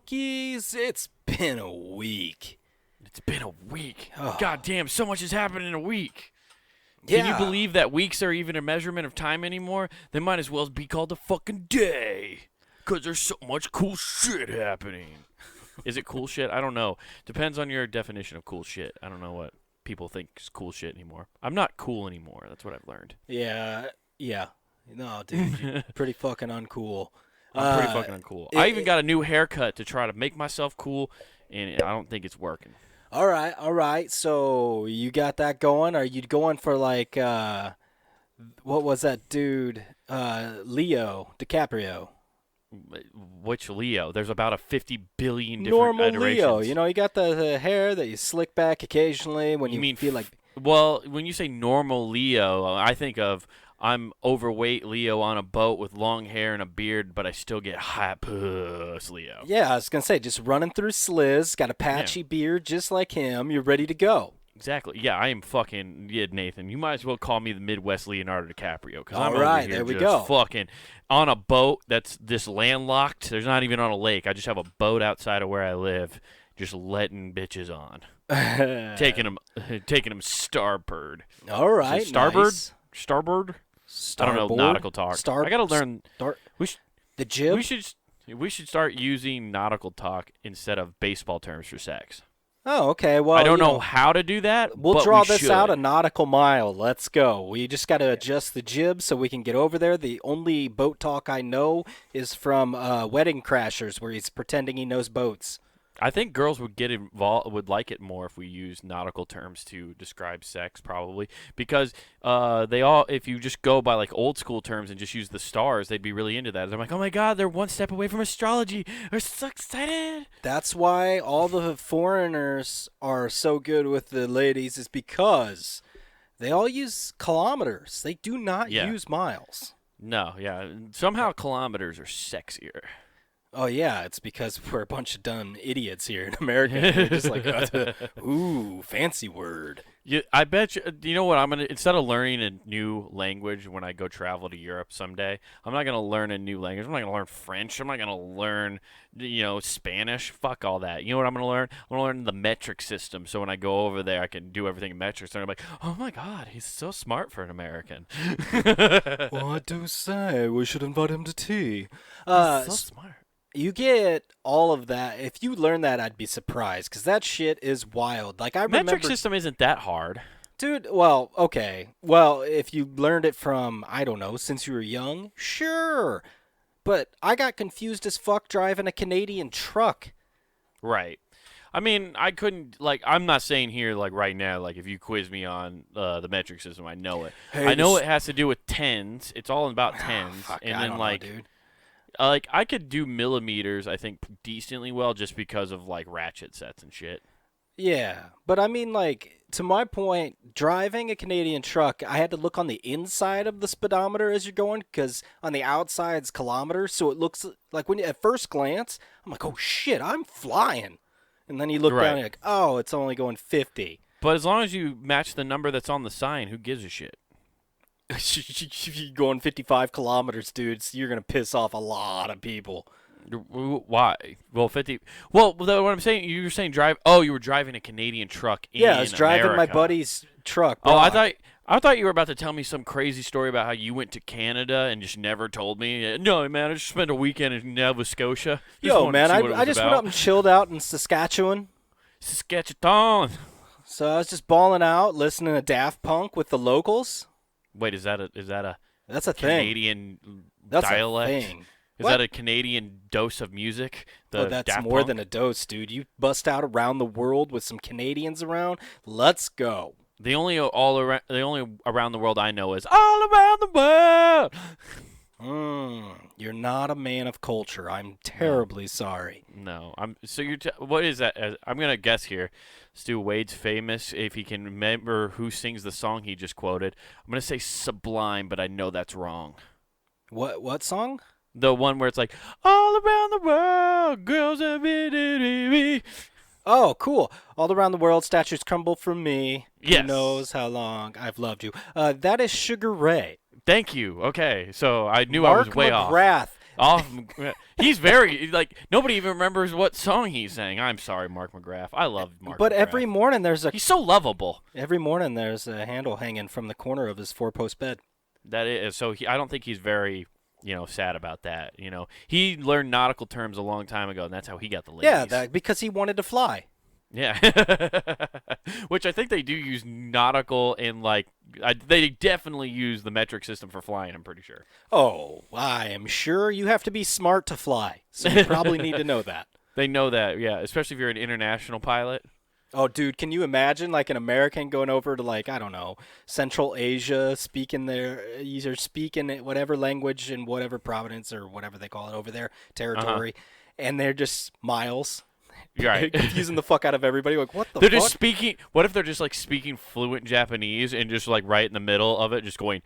Flunkies. It's been a week. It's been a week. Oh. God damn, so much has happened in a week. Yeah. Can you believe that weeks are even a measurement of time anymore? They might as well be called a fucking day. Because there's so much cool shit happening. Is it cool shit? I don't know. Depends on your definition of cool shit. I don't know what people think is cool shit anymore. I'm not cool anymore. That's what I've learned. Yeah. No, dude, you're pretty fucking uncool. I'm pretty fucking uncool. I even got a new haircut to try to make myself cool, and I don't think it's working. All right. So you got that going? Are you going for like, what was that dude? Leo DiCaprio. Which Leo? There's about a 50 billion different Normal iterations. Leo. You know, you got the hair that you slick back occasionally when you feel like. Well, when you say normal Leo, I think of I'm overweight Leo on a boat with long hair and a beard, but I still get hot puss Leo. Yeah, I was going to say, just running through sliz, got a patchy beard just like him. You're ready to go. Exactly. Yeah, I am fucking Nathan. You might as well call me the Midwest Leonardo DiCaprio because I'm All right, over here there we just go. fucking on a boat that's this landlocked. There's not even on a lake. I just have a boat outside of where I live, just letting bitches on, taking them starboard. All right, starboard, nice. starboard. Starboard? I don't know nautical talk. I gotta learn. The jib. We should start using nautical talk instead of baseball terms for sex. Oh, okay. Well, I don't know how to do that. We'll draw this out a nautical mile. Let's go. We just got to adjust the jib so we can get over there. The only boat talk I know is from Wedding Crashers, where he's pretending he knows boats. I think girls would get involved, would like it more if we use nautical terms to describe sex, probably, because if you just go by like old school terms and just use the stars, they'd be really into that. They're like, oh my god, they're one step away from astrology. They're so excited. That's why all the foreigners are so good with the ladies, is because they all use kilometers. They do not use miles. No, yeah, somehow kilometers are sexier. Oh, yeah, it's because we're a bunch of dumb idiots here in America. We're just like, ooh, fancy word. I bet you, you know what, instead of learning a new language when I go travel to Europe someday, I'm not going to learn a new language. I'm not going to learn French. I'm not going to learn, Spanish. Fuck all that. You know what I'm going to learn? I'm going to learn the metric system, so when I go over there, I can do everything in metrics. And I'm like, oh my god, he's so smart for an American. What do you say? We should invite him to tea. He's so smart. You get all of that. If you learn that, I'd be surprised, because that shit is wild. Like, I remember, metric system isn't that hard. Dude, well, okay. Well, if you learned it from, I don't know, since you were young, sure. But I got confused as fuck driving a Canadian truck. Right. I mean, I couldn't, I'm not saying here, right now, if you quiz me on the metric system, I know it. Hey, I know it has to do with tens. It's all about tens. Fuck, and I then, don't know, dude. I could do millimeters, I think, decently well just because of, ratchet sets and shit. Yeah, but I mean, to my point, driving a Canadian truck, I had to look on the inside of the speedometer as you're going, because on the outside it's kilometers, so it looks like when at first glance, I'm like, oh shit, I'm flying. And then you look down and you're like, oh, it's only going 50. But as long as you match the number that's on the sign, who gives a shit? You're going 55 kilometers, dude, so you're going to piss off a lot of people. Why? Well, 50. Well, what I'm saying, you were saying drive. Oh, you were driving a Canadian truck in America. Yeah, I was driving my buddy's truck. Oh, I thought you were about to tell me some crazy story about how you went to Canada and just never told me. No, man, I just spent a weekend in Nova Scotia. Yo, man, I just went up and chilled out in Saskatchewan. Saskatchewan. So I was just balling out, listening to Daft Punk with the locals. Wait, is that a That's a Canadian thing. That's dialect? A thing. Is that a Canadian dose of music? That's Daft more Punk? than a dose, dude. You bust out around the world with some Canadians around. Let's go. The only around the world I know is all around the world. You're not a man of culture. I'm terribly sorry. No, what is that? I'm gonna guess here. Stu Wade's famous. If he can remember who sings the song he just quoted, I'm gonna say Sublime, but I know that's wrong. What song? The one where it's like all around the world, girls are me. Oh, cool. All around the world, statues crumble from me. Yes. Who knows how long I've loved you. That is Sugar Ray. Thank you. Okay, so I knew Mark I was way off. McGrath. He's very like nobody even remembers what song he sang. I'm sorry, Mark McGrath. I love Mark. But McGrath. every morning he's so lovable. Every morning there's a handle hanging from the corner of his 4-post bed. That is so. I don't think he's very sad about that. He learned nautical terms a long time ago, and that's how he got the ladies. Yeah, because he wanted to fly. Yeah, which I think they do use nautical and they definitely use the metric system for flying. I'm pretty sure. Oh, I am sure you have to be smart to fly, so you probably need to know that. They know that, yeah, especially if you're an international pilot. Oh, dude, can you imagine an American going over to I don't know, Central Asia, speaking either speaking whatever language in whatever province or whatever they call it over there, territory, and they're just miles. Right. Confusing the fuck out of everybody. What the they're fuck? Just speaking. What if they're just speaking fluent Japanese and just right in the middle of it, just going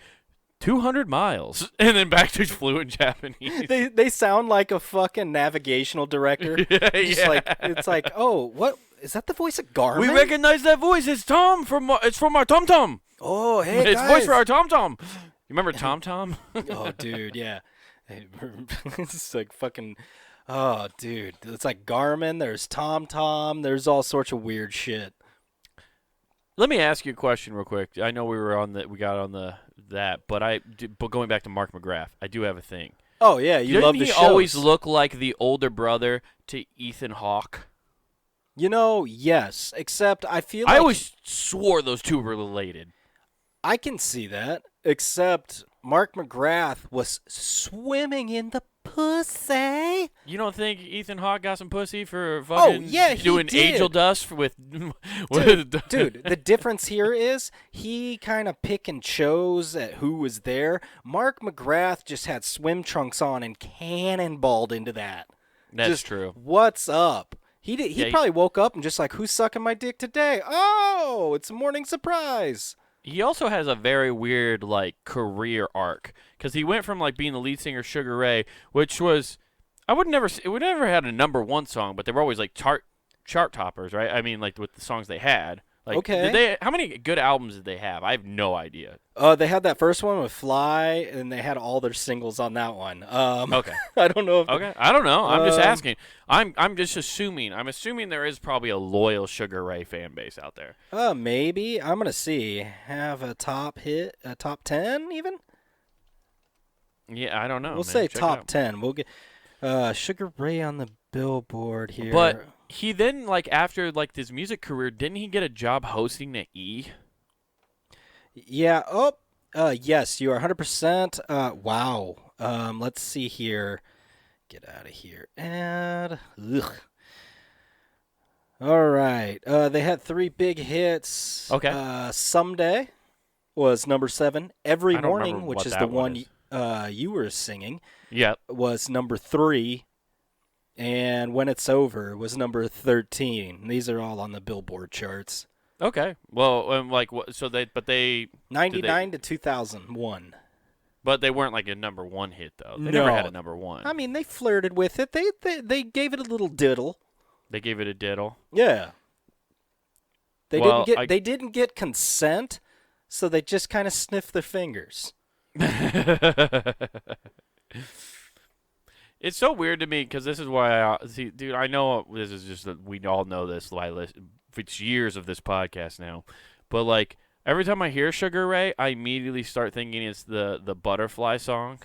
200 miles and then back to fluent Japanese? They sound like a fucking navigational director. Yeah. It's oh, what is that? The voice of Garmin? We recognize that voice. It's Tom it's from our Tom Tom. Oh, hey it's guys. voice for our Tom Tom. You remember Tom Tom? Oh, dude, yeah. It's fucking. Oh, dude, it's Garmin. There's TomTom. There's all sorts of weird shit. Let me ask you a question real quick. I know we got on that, but going back to Mark McGrath, I do have a thing. Oh yeah, you love the shows. Didn't he always look like the older brother to Ethan Hawke? Yes, except I feel like I always swore those two were related. I can see that, except Mark McGrath was swimming in the pussy. You don't think Ethan Hawke got some pussy for fucking doing angel dust with dude, the difference here is he kind of pick and chose at who was there. Mark McGrath just had swim trunks on and cannonballed into that. That's true. What's up? He probably woke up and just who's sucking my dick today? Oh, it's a morning surprise. He also has a very weird career arc because he went from being the lead singer of Sugar Ray, which was it would never had a #1 song, but they were always chart toppers, right? I mean, with the songs they had. Okay. How many good albums did they have? I have no idea. They had that first one with Fly, and they had all their singles on that one. Okay. I don't know. I don't know. I'm just asking. I'm just assuming. I'm assuming there is probably a loyal Sugar Ray fan base out there. Maybe. I'm gonna see. Have a top 10 even. Yeah, I don't know. We'll say top 10. We'll get Sugar Ray on the Billboard here. But he then after his music career, didn't he get a job hosting the E? Yeah. Oh, yes, you are 100%. Wow. Let's see here. Get out of here. And all right. They had 3 big hits. Okay. Someday was #7. Every Morning, which is the one you were singing. Yeah. Was #3. And When It's Over was #13. These are all on the Billboard charts. Okay. Well, so they 99 to 2001. But they weren't a #1 hit though. They never had a #1. I mean, they flirted with it. They gave it a little diddle. They gave it a diddle. Yeah. They didn't get consent, so they just kind of sniffed their fingers. It's so weird to me because this is why I see, dude. I know this is just that we all know this. It's years of this podcast now, but every time I hear Sugar Ray, I immediately start thinking it's the Butterfly song.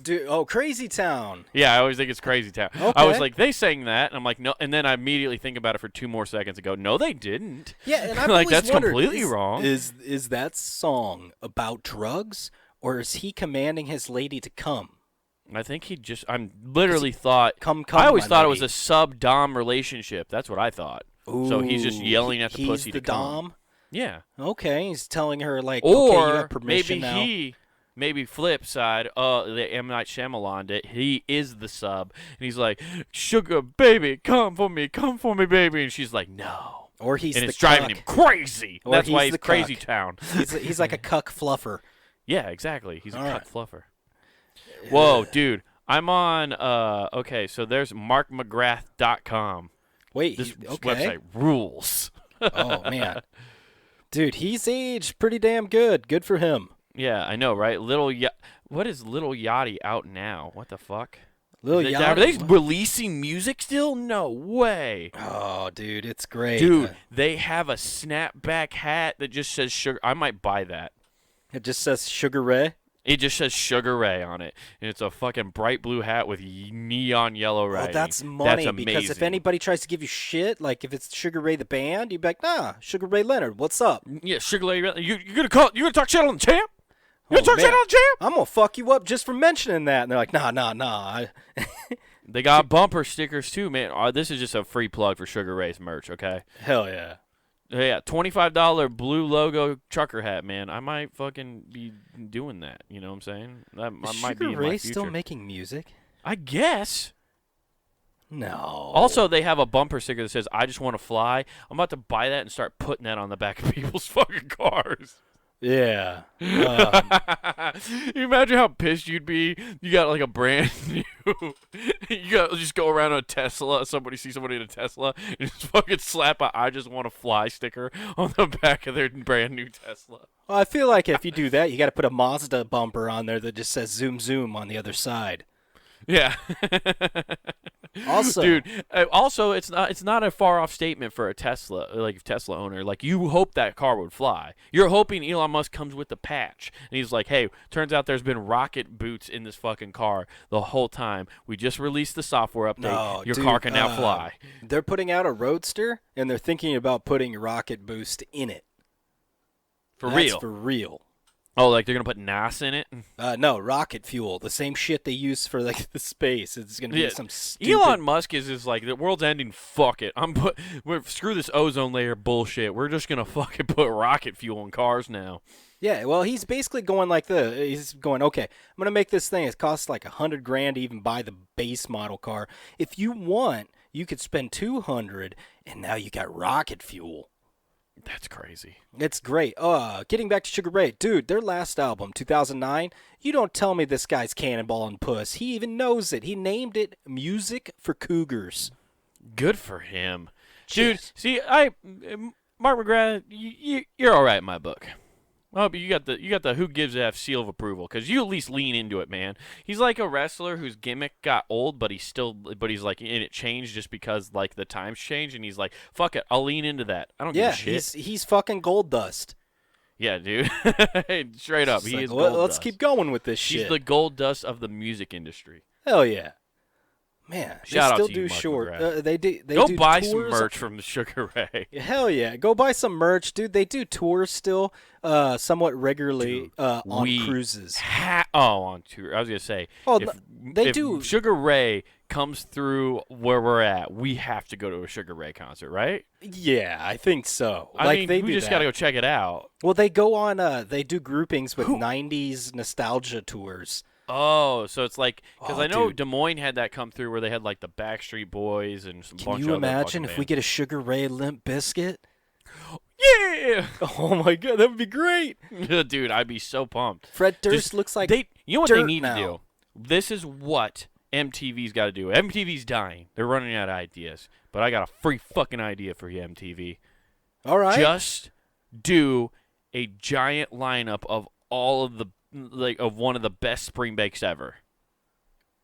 Dude, Crazy Town. Yeah, I always think it's Crazy Town. Okay. I was they sang that, and I'm no, and then I immediately think about it for 2 more seconds and go, no, they didn't. Yeah, and I've that's wondered, completely wrong. Is that song about drugs, or is he commanding his lady to come? I think I'm literally thought. Come, I always thought lady. it was a sub-dom relationship. That's what I thought. Ooh, so he's just yelling at the pussy the to come. Dom? Yeah. Okay, he's telling her okay, or you have permission maybe now. Maybe flip side, the M. Night Shyamalan it. He is the sub, and he's like, "Sugar baby, come for me, baby," and she's like, "No." Or he's and the it's driving cuck. him crazy. Or That's he's why he's the Crazy cuck. Town. He's like a cuck fluffer. Yeah, exactly. He's a All cuck right. fluffer. Whoa, dude. I'm on, okay, so there's markmcgrath.com. Wait, This okay. website rules. Oh, man. Dude, he's aged pretty damn good. Good for him. Yeah, I know, right? What is Lil Yachty out now? What the fuck? Lil Are they Yachty. releasing music still? No way. Oh, dude, it's great. Dude, they have a snapback hat that just says Sugar. I might buy that. It just says Sugar Ray. It just says Sugar Ray on it, and it's a fucking bright blue hat with neon yellow writing. Well, that's money, that's because if amazing. anybody tries to give you shit, like if it's Sugar Ray the band, you'd be like, nah, Sugar Ray Leonard, what's up? Yeah, Sugar Ray, you gonna talk shit on the champ? You gonna talk shit man. on the champ? I'm gonna fuck you up just for mentioning that. And they're like, nah. They got bumper stickers too, man. This is just a free plug for Sugar Ray's merch, okay? Hell yeah. Yeah, $25 blue logo trucker hat, man. I might fucking be doing that. You know what I'm saying? That Is might be Sugar in Ray my future. still making music? I guess. No. Also, they have a bumper sticker that says, I just want to fly. I'm about to buy that and start putting that on the back of people's fucking cars. Yeah. You imagine how pissed you'd be? You got like a brand new. You got just go around in a Tesla. Somebody sees somebody in a Tesla and just fucking slap a "I just want to fly" sticker on the back of their brand new Tesla. Well, I feel like if you do that, you got to put a Mazda bumper on there that just says "Zoom Zoom" on the other side. Yeah. Also, dude. Also, it's not a far off statement for a Tesla owner. Like, you hope that car would fly. You're hoping Elon Musk comes with the patch, and he's like, "Hey, turns out there's been rocket boots in this fucking car the whole time. We just released the software update. No, Your dude, car can now fly." They're putting out a Roadster, and they're thinking about putting rocket boost in it. That's real. For real. Oh, like they're gonna put NAS in it? No, rocket fuel. The same shit they use for like the space. It's gonna be some stupid. Elon Musk is just like, the world's ending. Fuck it. Screw this ozone layer bullshit. We're just gonna fucking put rocket fuel in cars now. Yeah, well, he's basically going he's going, okay, I'm gonna make this thing. It costs like $100,000 to even buy the base model car. If you want, you could spend $200, and now you got rocket fuel. That's crazy. It's great. Getting back to Sugar Ray, dude, their last album, 2009, you don't tell me this guy's Cannonball and Puss. He even knows it. He named it Music for Cougars. Good for him. Cheers. Dude, see, Mark McGrath, you're all right in my book. Oh, but you got the who gives a F seal of approval, because you at least lean into it, man. He's like a wrestler whose gimmick got old, but he's like, and it changed just because like the times changed, and he's like, fuck it, I'll lean into that. I don't give a shit. He's fucking gold dust. Yeah, dude. Straight up, he is gold dust. Let's keep going with this shit. He's the gold dust of the music industry. Hell yeah. Man, Shout they out still to do you, Mark short. McGrath. They Go do buy some tours. merch from the Sugar Ray. Hell yeah, go buy some merch, dude. They do tours still, somewhat regularly on cruises. On tour. I was gonna say. Oh, they if do. Sugar Ray comes through where we're at, we have to go to a Sugar Ray concert, right? Yeah, I think so. I mean, they we do just that. gotta go check it out. Well, they go on. They do groupings with '90s nostalgia tours. Oh, so it's like, because I know dude. Des Moines had that come through where they had like the Backstreet Boys and some Can bunch you of other imagine fucking if we get a Sugar Ray Limp Biscuit? Yeah, Oh my god, that would be great. dude, I'd be so pumped. Fred Durst Just- looks like You know what they dirt need now. to do? This is what MTV's got to do. MTV's dying. They're running out of ideas. But I got a free fucking idea for you, MTV. All right. Just do a giant lineup of all of the of one of the best spring breaks ever.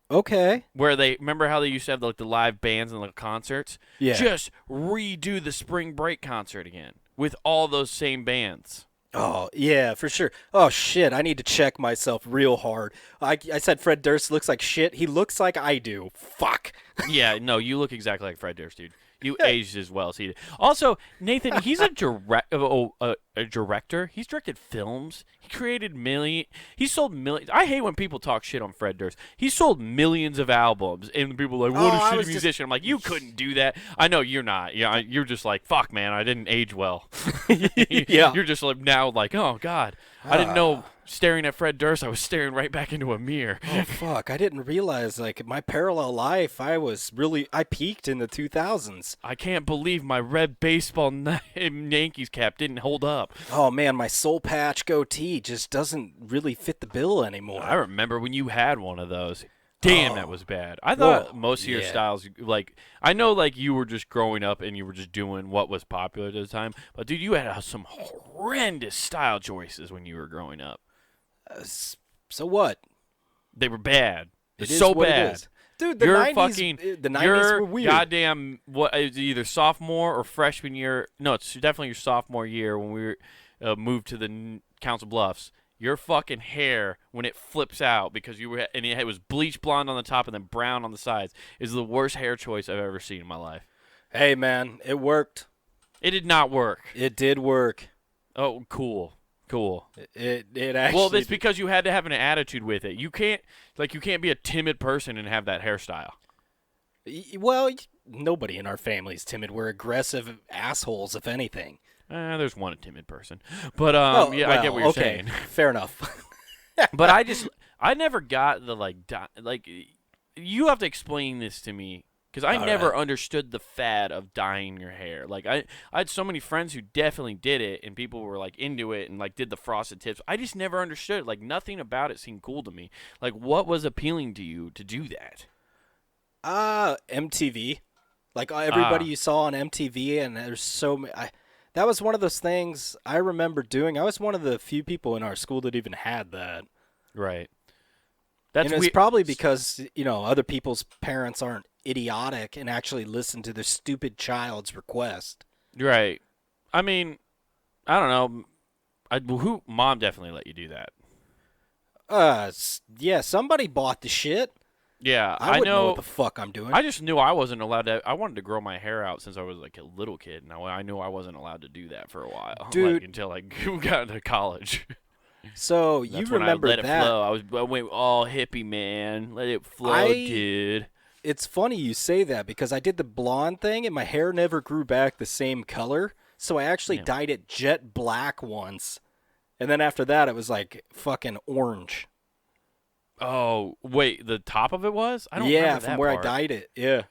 Okay. Where they remember how they used to have the live bands and the concerts? Yeah. Just redo the spring break concert again with all those same bands. Oh, yeah, for sure. Oh, shit, I need to check myself real hard. I said Fred Durst looks like shit. He looks like I do. Fuck. Yeah, no, you look exactly like Fred Durst, dude. You aged as well as he did. Also, Nathan, he's a director. He's directed films. He created he sold millions. I hate when people talk shit on Fred Durst. He sold millions of albums, and people are like, what a shitty musician. I'm like, you couldn't do that. I know you're not. Yeah, you're just like, fuck, man, I didn't age well. Yeah. You're just like now like, oh, God, I didn't know staring at Fred Durst, I was staring right back into a mirror. Oh, fuck, I didn't realize, like, my parallel life, I peaked in the 2000s. I can't believe my red baseball Yankees cap didn't hold up. Oh, man, my soul patch goatee just doesn't really fit the bill anymore. I remember when you had one of those. Damn, that was bad. I thought most of your styles, like, I know, like, you were just growing up and you were just doing what was popular at the time, but, dude, you had some horrendous style choices when you were growing up. So what? They were bad. It They're is so what bad. it is. Dude, the You're 90s, fucking, the 90s you're were weird. goddamn, what, it was either sophomore or freshman year. No, it's definitely your sophomore year when we moved to the Council Bluffs. Your fucking hair, when it flips out, because it was bleach blonde on the top and then brown on the sides, is the worst hair choice I've ever seen in my life. Hey, man, it worked. It did not work. It did work. Oh, cool. It actually. Well, it's because you had to have an attitude with it. You can't be a timid person and have that hairstyle. Well, nobody in our family is timid. We're aggressive assholes, if anything. There's one timid person, but yeah, well, I get what you're okay. saying. Fair enough. But I never got the like. You have to explain this to me because I never understood the fad of dyeing your hair. Like I had so many friends who definitely did it, and people were like into it and like did the frosted tips. I just never understood it. Like nothing about it seemed cool to me. Like what was appealing to you to do that? MTV, like everybody you saw on MTV, and there's so many. That was one of those things I remember doing. I was one of the few people in our school that even had that. Right. And it's probably because, other people's parents aren't idiotic and actually listen to their stupid child's request. Right. I mean, I don't know. Mom definitely let you do that. Yeah, somebody bought the shit. Yeah, I wouldn't know what the fuck I'm doing. I just knew I wasn't allowed to. I wanted to grow my hair out since I was like a little kid, and I knew I wasn't allowed to do that for a while, dude. Until I got into college. So you remember when I let that? It flow. I went all hippie, man. Let it flow, dude. It's funny you say that because I did the blonde thing, and my hair never grew back the same color. So I actually dyed it jet black once, and then after that, it was like fucking orange. Oh, wait, the top of it was? I don't remember that from where part. I dyed it. Yeah.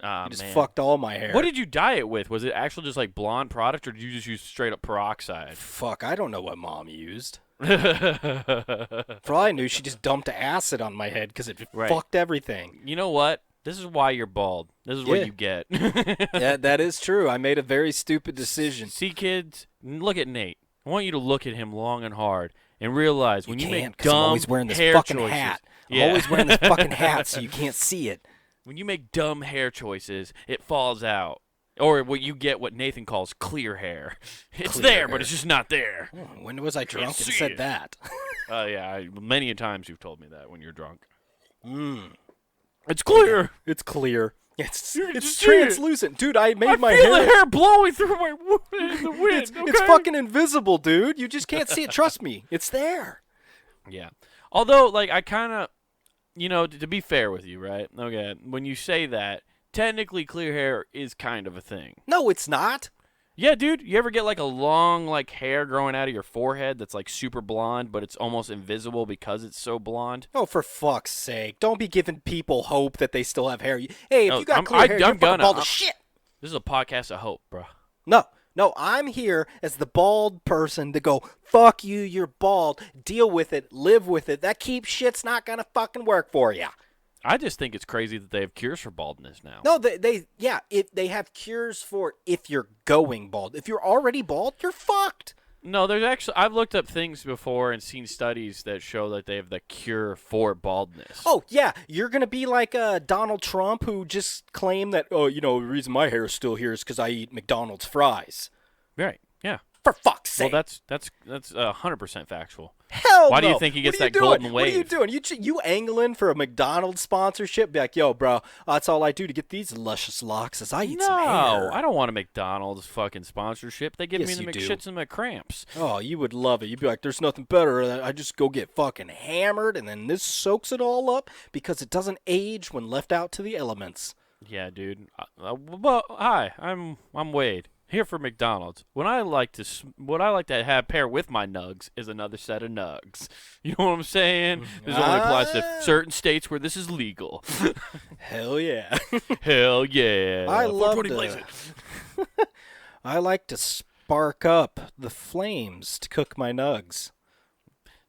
I just fucked all my hair. What did you dye it with? Was it actually just like blonde product, or did you just use straight up peroxide? Fuck, I don't know what Mom used. For all I knew, she just dumped acid on my head because it fucked everything. You know what? This is why you're bald. This is what you get. Yeah, that is true. I made a very stupid decision. See, kids, look at Nate. I want you to look at him long and hard. And realize when you make dumb I'm always wearing this hair fucking choices, hat. I'm always wearing this fucking hat so you can't see it. When you make dumb hair choices, it falls out. Or what you get what Nathan calls clear hair. It's Clear there, hair. but it's just not there. When was I drunk and said that? Yeah, many a times you've told me that when you're drunk. It's clear. It's clear. It's translucent. Dude, I made my feel hair. the hair blowing through my in the wind. It's fucking invisible, dude. You just can't see it. Trust me. It's there. Yeah. Although, like, I kind of, to be fair with you, right? Okay, when you say that, technically clear hair is kind of a thing. No, it's not. Yeah, dude. You ever get, like, a long, like, hair growing out of your forehead that's, like, super blonde, but it's almost invisible because it's so blonde? Oh, for fuck's sake. Don't be giving people hope that they still have hair. Hey, if you got clear hair, you're fucking bald as shit. This is a podcast of hope, bro. No, I'm here as the bald person to go, fuck you, you're bald. Deal with it. Live with it. That keep shit's not going to fucking work for you. I just think it's crazy that they have cures for baldness now. No, they have cures for if you're going bald. If you're already bald, you're fucked. No, there's actually, I've looked up things before and seen studies that show that they have the cure for baldness. Oh, yeah, you're going to be like Donald Trump who just claimed that, the reason my hair is still here is because I eat McDonald's fries. Right, yeah. For fuck's sake. Well, that's 100% factual. Hell Why no. do you think he gets that doing? golden wave? What are you doing? You angling for a McDonald's sponsorship? Be like, yo, bro, that's all I do to get these luscious locks is I eat some hair. No, I don't want a McDonald's fucking sponsorship. They give me the McShits and McCramps. Oh, you would love it. You'd be like, there's nothing better. I just go get fucking hammered, and then this soaks it all up because it doesn't age when left out to the elements. Yeah, dude. Well, hi, I'm Wade. Here for McDonald's. What I like to have pair with my nugs is another set of nugs. You know what I'm saying? This only applies to certain states where this is legal. Hell yeah. Hell yeah. I like to spark up the flames to cook my nugs.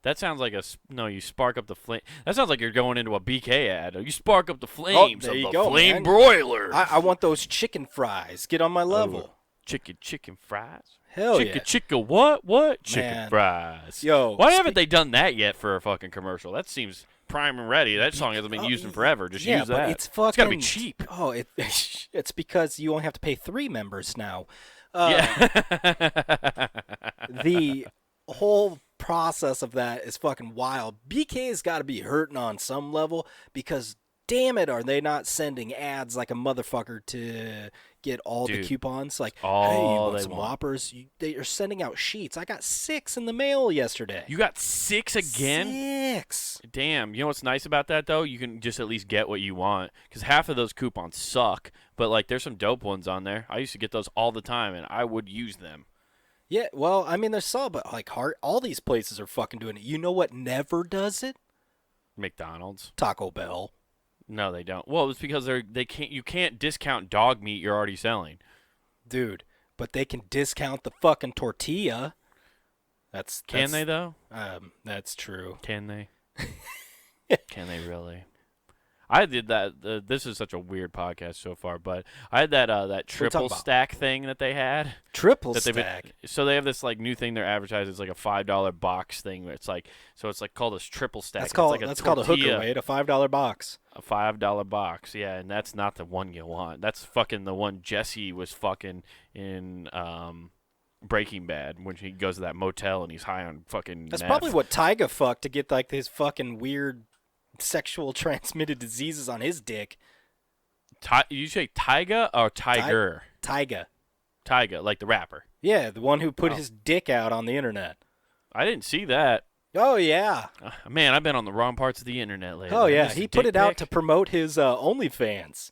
That sounds like you spark up the flame. That sounds like you're going into a BK ad. You spark up the flames of the flame broiler. I want those chicken fries. Get on my level. Chicken fries? Hell yeah. Chicken what? Chicken fries. Yo. Why haven't they done that yet for a fucking commercial? That seems Prime and Ready. That song hasn't been used in forever. Just use that. But it's fucking. It's gotta be cheap. Oh, it's because you only have to pay 3 members now. Yeah. The whole process of that is fucking wild. BK's got to be hurting on some level because, damn it, are they not sending ads like a motherfucker to get all the coupons? Like, hey, you want some Whoppers? They are sending out sheets. I got 6 in the mail yesterday. You got 6 again? 6. Damn. You know what's nice about that, though? You can just at least get what you want because half of those coupons suck, but, like, there's some dope ones on there. I used to get those all the time, and I would use them. Yeah, well, I mean, there's some, but, like, all these places are fucking doing it. You know what never does it? McDonald's. Taco Bell. No, they don't. Well, it's because they can't. You can't discount dog meat you're already selling, dude. But they can discount the fucking tortilla. Can they though? That's true. Can they? Can they really? I did that. This is such a weird podcast so far, but I had that triple stack thing that they had. Triple stack. So they have this like new thing they're advertising. It's like a $5 box thing. Where it's like called a triple stack. That's called a hooker weight, a $5 box. A $5 box, yeah, and that's not the one you want. That's fucking the one Jesse was fucking in Breaking Bad when he goes to that motel and he's high on fucking. That's meth. probably what Tyga fucked to get like his fucking weird sexual transmitted diseases on his dick. You say Tyga or Tiger? Tyga, like the rapper. Yeah, the one who put his dick out on the internet. I didn't see that. Oh yeah. Man, I've been on the wrong parts of the internet lately. Oh yeah, he put it out to promote his OnlyFans.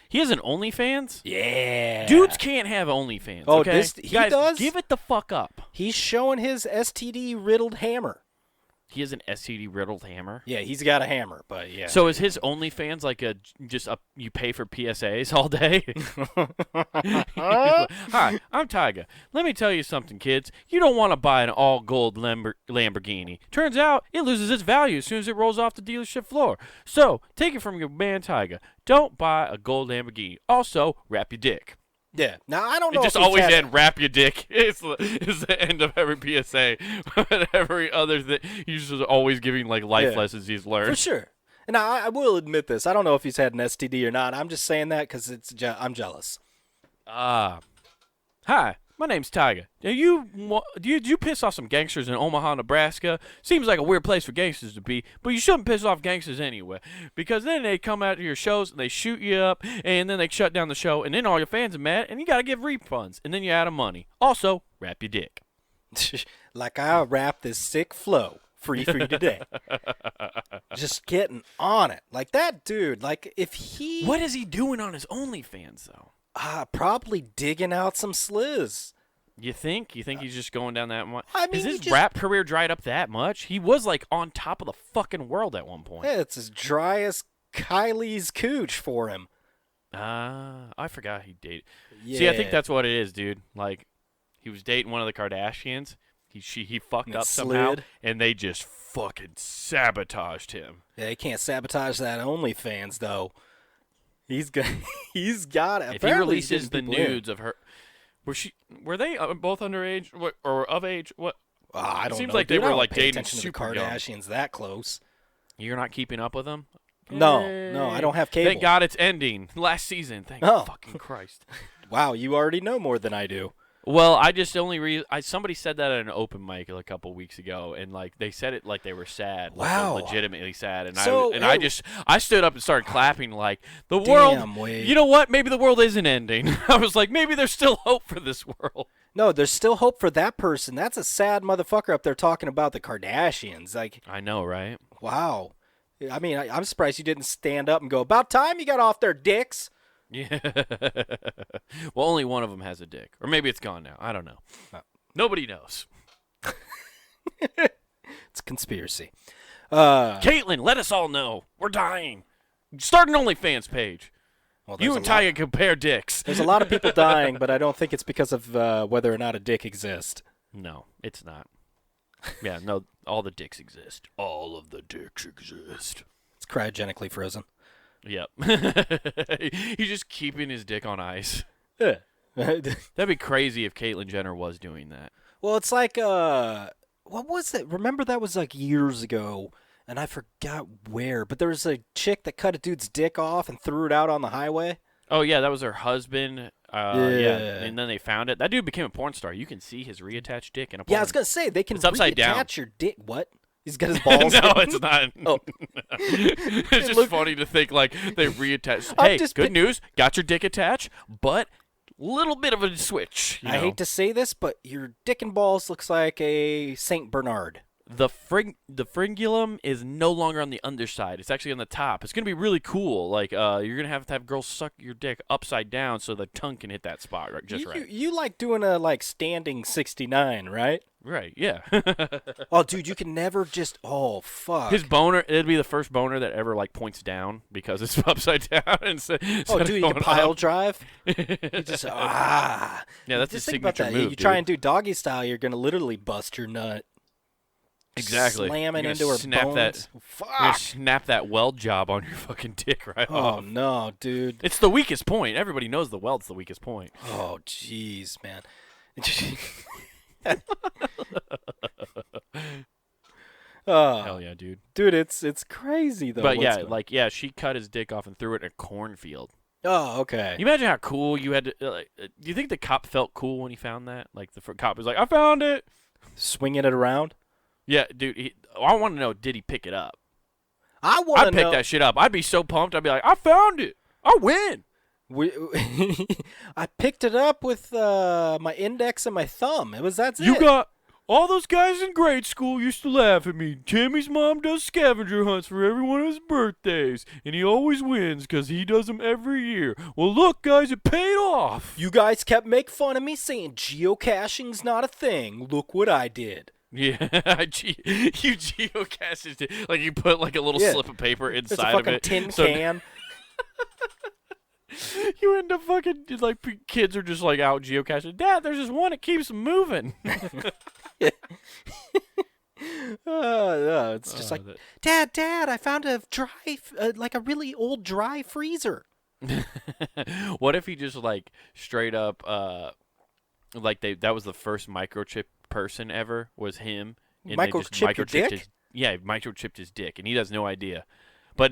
He has an OnlyFans? Yeah. Dudes can't have OnlyFans. Oh, okay? he Guys, does? Give it the fuck up. He's showing his STD riddled hammer. He has an STD riddled hammer. Yeah, he's got a hammer, but yeah. So is his OnlyFans like you pay for PSAs all day? Hi, I'm Tyga. Let me tell you something, kids. You don't want to buy an all gold Lamborghini. Turns out it loses its value as soon as it rolls off the dealership floor. So take it from your man Tyga. Don't buy a gold Lamborghini. Also, wrap your dick. Yeah. Now, I don't know It just always end, wrap your dick. It's the end of every PSA. But every other thing, he's just always giving, like, life lessons he's learned. For sure. And I will admit this. I don't know if he's had an STD or not. I'm just saying that because I'm jealous. Hi, my name's Tyga. Did you piss off some gangsters in Omaha, Nebraska? Seems like a weird place for gangsters to be, but you shouldn't piss off gangsters anyway, because then they come out to your shows and they shoot you up, and then they shut down the show, and then all your fans are mad, and you gotta give refunds, and then you're out of money. Also, wrap your dick. Like I wrap this sick flow free for you today. Just getting on it. Like that dude, like if he... What is he doing on his OnlyFans, though? Probably digging out some sliz. You think? You think he's just going down that much? I mean, has his rap career dried up that much? He was, like, on top of the fucking world at one point. Yeah, it's as dry as Kylie's cooch for him. I forgot he dated. Yeah. See, I think that's what it is, dude. Like, he was dating one of the Kardashians. He fucked up somehow, and they just fucking sabotaged him. Yeah, he can't sabotage that OnlyFans, though. He's got it. If he releases the nudes of her, were they both underage or of age? What? I don't know. It seems like they were like dating super young. Kardashians that close. You're not keeping up with them? No, I don't have cable. Thank God it's ending. Last season. Thank fucking Christ. Wow, you already know more than I do. Well, I just somebody said that at an open mic a couple weeks ago, and like they said it like they were sad, wow, like, legitimately sad, and I stood up and started clapping like the world. Wade. You know what? Maybe the world isn't ending. I was like, maybe there's still hope for this world. No, there's still hope for that person. That's a sad motherfucker up there talking about the Kardashians. Like, I know, right? Wow. I mean, I'm surprised you didn't stand up and go, "About time you got off their dicks." Yeah. Well, only one of them has a dick. Or maybe it's gone now. I don't know. Nobody knows. It's a conspiracy. Caitlin, let us all know. We're dying. Start an OnlyFans page. Well, you and Tyga compare dicks. There's a lot of people dying, but I don't think it's because of whether or not a dick exists. No, it's not. Yeah, no, all the dicks exist. All of the dicks exist. It's cryogenically frozen. Yep. He's just keeping his dick on ice. Yeah. That'd be crazy if Caitlyn Jenner was doing that. Well, it's like, what was it? Remember that was like years ago, and I forgot where, but there was a chick that cut a dude's dick off and threw it out on the highway. Oh yeah, that was her husband. Yeah, and then they found it. That dude became a porn star. You can see his reattached dick in a porn. Yeah, I was gonna say they can It's upside down. reattach your dick. What? He's got his balls. No, it's not. Oh. It's just funny to think like they reattach. Hey, good news, got your dick attached, but little bit of a switch. I hate to say this, but your dick and balls looks like a Saint Bernard. The fringulum is no longer on the underside. It's actually on the top. It's gonna be really cool. Like you're gonna have to have girls suck your dick upside down so the tongue can hit that spot right. You like doing a standing 69, right? Right. Yeah. Oh, dude, you can never just. Oh, fuck. His boner. It'd be the first boner that ever points down because it's upside down. Oh, dude, you can pile drive. You just Yeah, that's just a think about signature that. move. You try and do doggy style, you're gonna literally bust your nut. Exactly. Slamming into her bones. You're gonna snap that weld job on your fucking dick right off. Oh no, dude. It's the weakest point. Everybody knows the weld's the weakest point. Oh, jeez, man. Hell yeah, dude. Dude, it's crazy though. But yeah, she cut his dick off and threw it in a cornfield. Oh, okay. You imagine how cool you had to. Do you think the cop felt cool when he found that? Like the cop was like, "I found it." Swinging it around. Yeah, dude. I want to know, did he pick it up? I want to know. I'd pick that shit up. I'd be so pumped. I'd be like, I found it. I win. I picked it up with my index and my thumb. That's it. You got all those guys in grade school used to laugh at me. Timmy's mom does scavenger hunts for every one of his birthdays, and he always wins because he does them every year. Well, look, guys, it paid off. You guys kept making fun of me saying geocaching's not a thing. Look what I did. Yeah, you geocached it. Like you put a little slip of paper inside of it. Tin can. You end up fucking kids are just out geocaching. Dad, there's this one that keeps moving. No, it's just Dad, I found a a really old dry freezer. What if he just straight up that was the first microchip person ever was him. And microchipped your dick? Microchipped his dick, and he has no idea. But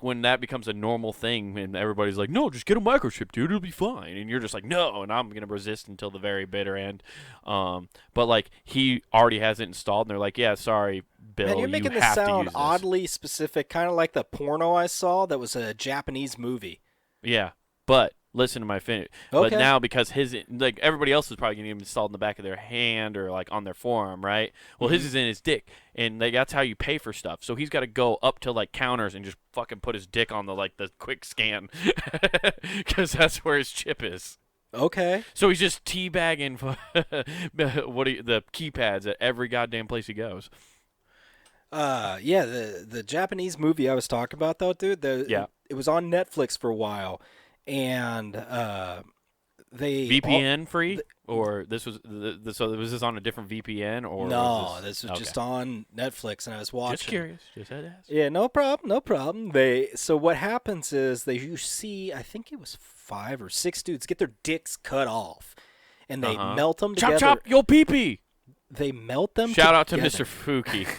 when that becomes a normal thing, and everybody's like, "No, just get a microchip, dude. It'll be fine," and you're just like, "No," and I'm gonna resist until the very bitter end. But he already has it installed, and they're like, "Yeah, sorry, Bill, Man, you're making this sound oddly specific, kind of like the porno I saw that was a Japanese movie. Yeah, but listen to my finish. Okay. But now because his everybody else is probably getting him installed in the back of their hand or on their forearm, right? Well, his is in his dick, and that's how you pay for stuff. So he's got to go up to counters and just fucking put his dick on the quick scan because that's where his chip is. Okay. So he's just teabagging the keypads at every goddamn place he goes. Yeah, the Japanese movie I was talking about though, dude. It was on Netflix for a while. And they VPN free, or this was so was this on a different VPN or no? This was just on Netflix, and I was watching. Just curious, just had to ask. Yeah, no problem. So what happens is you see, I think it was 5 or 6 dudes get their dicks cut off, and they melt them together. Chop chop, yo pee pee. They melt them. Shout out to together. Mr.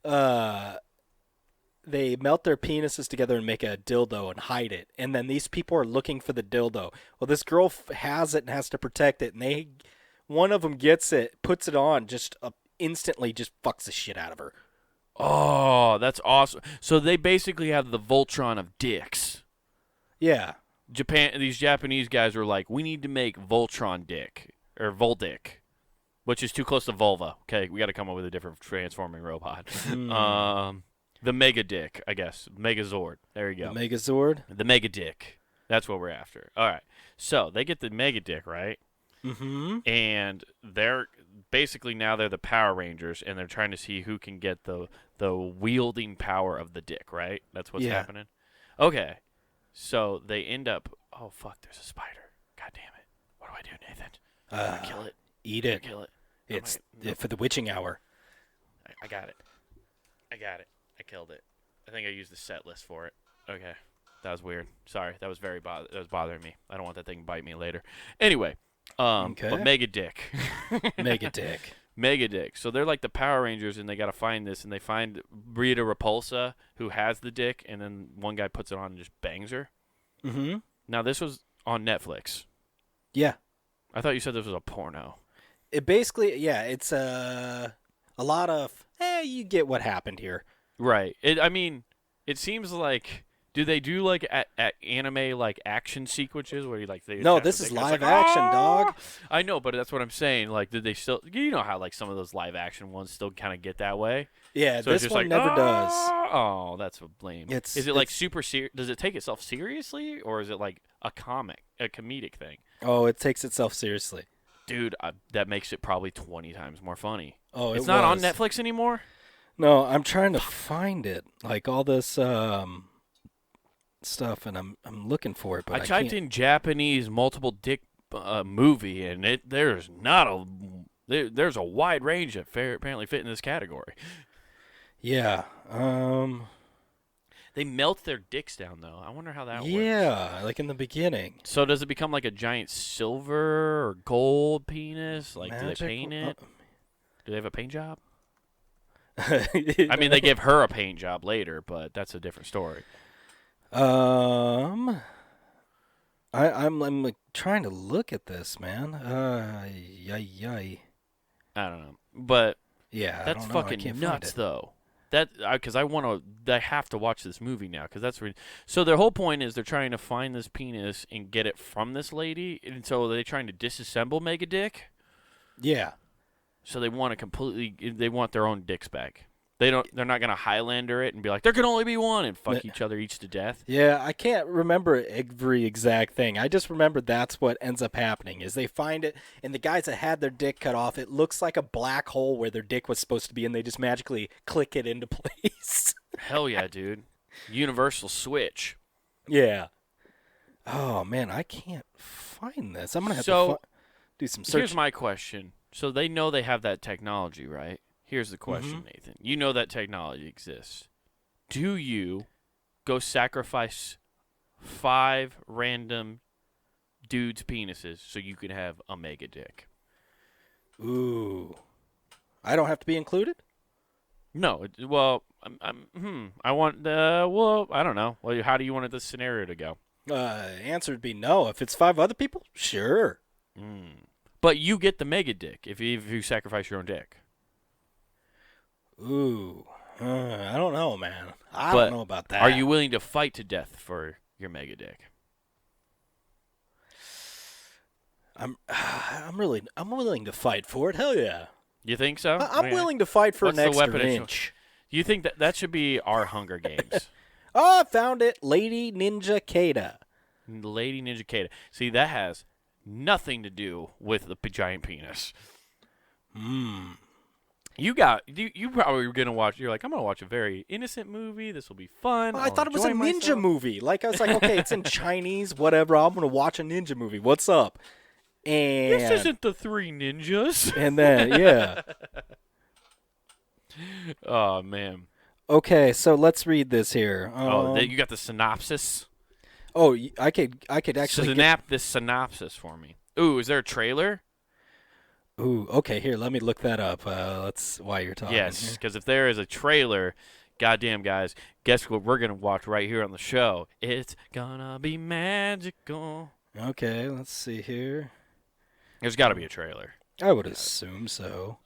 Fuki. They melt their penises together and make a dildo and hide it. And then these people are looking for the dildo. Well, this girl has it and has to protect it. And one of them gets it, puts it on, just instantly just fucks the shit out of her. Oh, that's awesome. So they basically have the Voltron of dicks. Yeah. These Japanese guys were like, we need to make Voltron dick, or Voldick, which is too close to vulva. Okay, we got to come up with a different transforming robot. The Mega Dick, I guess. Megazord. There you go. The Megazord? The Mega Dick. That's what we're after. All right. So they get the Mega Dick, right? Mm-hmm. And they're basically now they're the Power Rangers, and they're trying to see who can get the wielding power of the dick, right? That's what's happening? Okay. So they end up... Oh, fuck, there's a spider. God damn it. What do I do, Nathan? I'm gonna kill it. Eat it. Kill it. It's for the witching hour. I got it. I killed it. I think I used the set list for it. Okay. That was weird. Sorry. That was that was bothering me. I don't want that thing to bite me later. Anyway, okay. But Mega Dick. Mega Dick. mega dick. So they're like the Power Rangers, and they got to find this, and they find Rita Repulsa, who has the dick, and then one guy puts it on and just bangs her. Mm-hmm. Now, this was on Netflix. Yeah. I thought you said this was a porno. It basically, it's a lot of, you get what happened here. Right. I mean, it seems like, do they do like at anime like action sequences where you like they? No, this is live action, dog. I know, but that's what I'm saying. Like, did they still? You know how like some of those live action ones still kind of get that way. Yeah, So this it's just one like, never does. Oh, that's a blame. Is it like super serious? Does it take itself seriously, or is it like a comedic thing? Oh, it takes itself seriously. Dude, that makes it probably 20 times more funny. Oh, it's not on Netflix anymore? No, I'm trying to find it. Like all this stuff, and I'm looking for it, but I typed can't. in Japanese multiple dick movie, and there's a wide range that apparently fit in this category. Yeah. They melt their dicks down, though. I wonder how that works. Yeah, like in the beginning. So does it become like a giant silver or gold penis? Like, do they paint it? Do they have a paint job? I mean, they give her a paint job later, but that's a different story. I'm like trying to look at this, man. I don't know, but yeah, that's I don't know. fucking nuts, though. That because I have to watch this movie now because that's so their whole point is they're trying to find this penis and get it from this lady, and so they're trying to disassemble Megadick. Yeah. So they want their own dicks back. They're not gonna Highlander it and be like there can only be one and fuck each other each to death. Yeah, I can't remember every exact thing. I just remember that's what ends up happening is they find it, and the guys that had their dick cut off, it looks like a black hole where their dick was supposed to be, and they just magically click it into place. Hell yeah, dude! Universal Switch. Yeah. Oh man, I can't find this. I'm gonna have to do some search. Here's my question. So they know they have that technology, right? Here's the question, Nathan. You know that technology exists. Do you go sacrifice 5 random dudes' penises so you can have a mega dick? Ooh. I don't have to be included? No. I want well, I don't know. Well, how do you want this scenario to go? Answer would be no. If it's 5 other people, sure. But you get the mega dick if you sacrifice your own dick. Ooh, I don't know, man. I don't know about that. Are you willing to fight to death for your mega dick? I'm willing to fight for it. Hell yeah. You think so? I'm willing to fight for an extra inch. You think that should be our Hunger Games? Oh, I found it. Lady Ninja Kaede. Lady Ninja Kaede. See, that has nothing to do with the giant penis. You probably were gonna watch. You're like, I'm gonna watch a very innocent movie. This will be fun. Well, I thought it was a ninja movie. Like I was like, okay, it's in Chinese, whatever. I'm gonna watch a ninja movie. What's up? And this isn't the 3 ninjas. And then yeah. Oh man. Okay, so let's read this here. You got the synopsis. Oh, I could actually snap this synopsis for me. Ooh, is there a trailer? Ooh, okay. Here, let me look that up. While you're talking. Yes, because if there is a trailer, goddamn guys, guess what we're gonna watch right here on the show? It's gonna be magical. Okay, let's see here. There's got to be a trailer. I would assume so.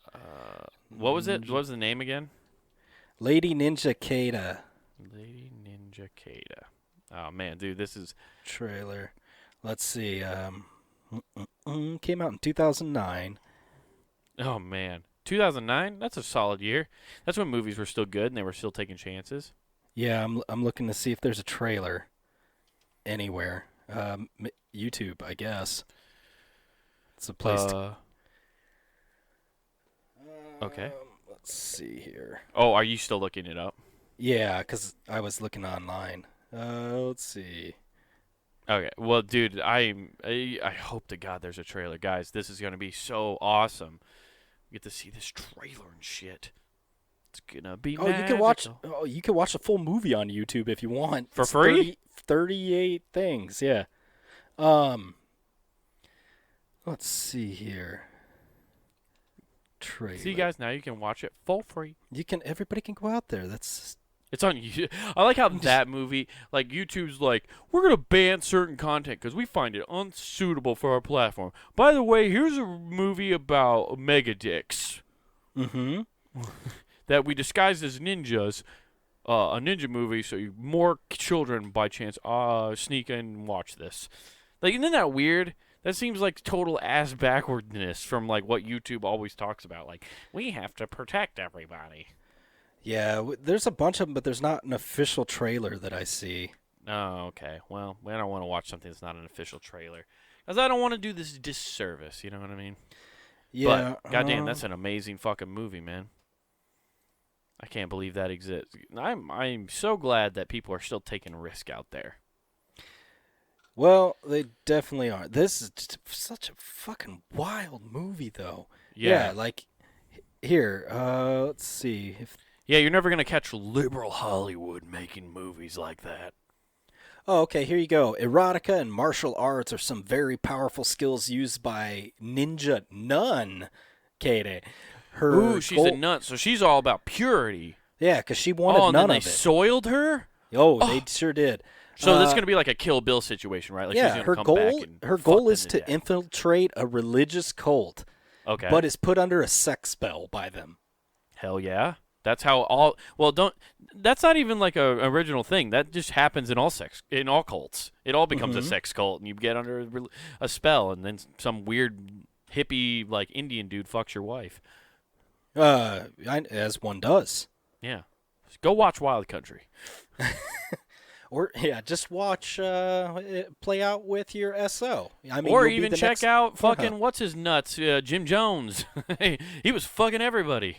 What was it? What was the name again? Lady Ninja Kaede. Lady Ninja Kaede. Oh man, dude, this is trailer. Let's see. Came out in 2009. Oh man, 2009. That's a solid year. That's when movies were still good and they were still taking chances. Yeah, I'm looking to see if there's a trailer anywhere. YouTube, I guess. It's a place. Okay. Let's see here. Oh, are you still looking it up? Yeah, because I was looking online. Let's see. Okay. Well, dude, I hope to God there's a trailer. Guys, this is going to be so awesome. We get to see this trailer and shit. It's going to be magical. You can watch the full movie on YouTube if you want. For free? 38 things, yeah. Let's see here. trailer. See, guys, now you can watch it for free. Everybody can go out there. It's on YouTube. I like how that movie, like YouTube's like, we're going to ban certain content because we find it unsuitable for our platform. By the way, here's a movie about mega dicks. Mm-hmm. That we disguised as ninjas. A ninja movie, so more children by chance sneak in and watch this. Like, isn't that weird? That seems like total ass backwardness from like what YouTube always talks about. Like, we have to protect everybody. Yeah, there's a bunch of them, but there's not an official trailer that I see. Oh, okay. Well, I don't want to watch something that's not an official trailer. Because I don't want to do this disservice, you know what I mean? Yeah. But, goddamn, that's an amazing fucking movie, man. I can't believe that exists. I'm so glad that people are still taking risk out there. Well, they definitely are. This is just such a fucking wild movie, though. Yeah. Like, here, let's see. Yeah, you're never going to catch liberal Hollywood making movies like that. Oh, okay, here you go. Erotica and martial arts are some very powerful skills used by ninja nun, Kaede. Ooh, she's a nun, so she's all about purity. Yeah, because she wanted and none then they of it. soiled her? Oh, they sure did. So this is going to be like a Kill Bill situation, right? Like yeah, she's her come back goal and her fuck goal them is to to death. infiltrate a religious cult, Okay. but is put under a sex spell by them. Hell yeah. That's how all that's not even like a original thing. That just happens in all cults. It all becomes a sex cult and you get under a spell and then some weird hippie like Indian dude fucks your wife. As one does. Yeah. Go watch Wild Country. Or just watch it play out with your SO. I mean, or you'll be even the check next out fucking Pornhub. what's his nuts, Jim Jones. He was fucking everybody.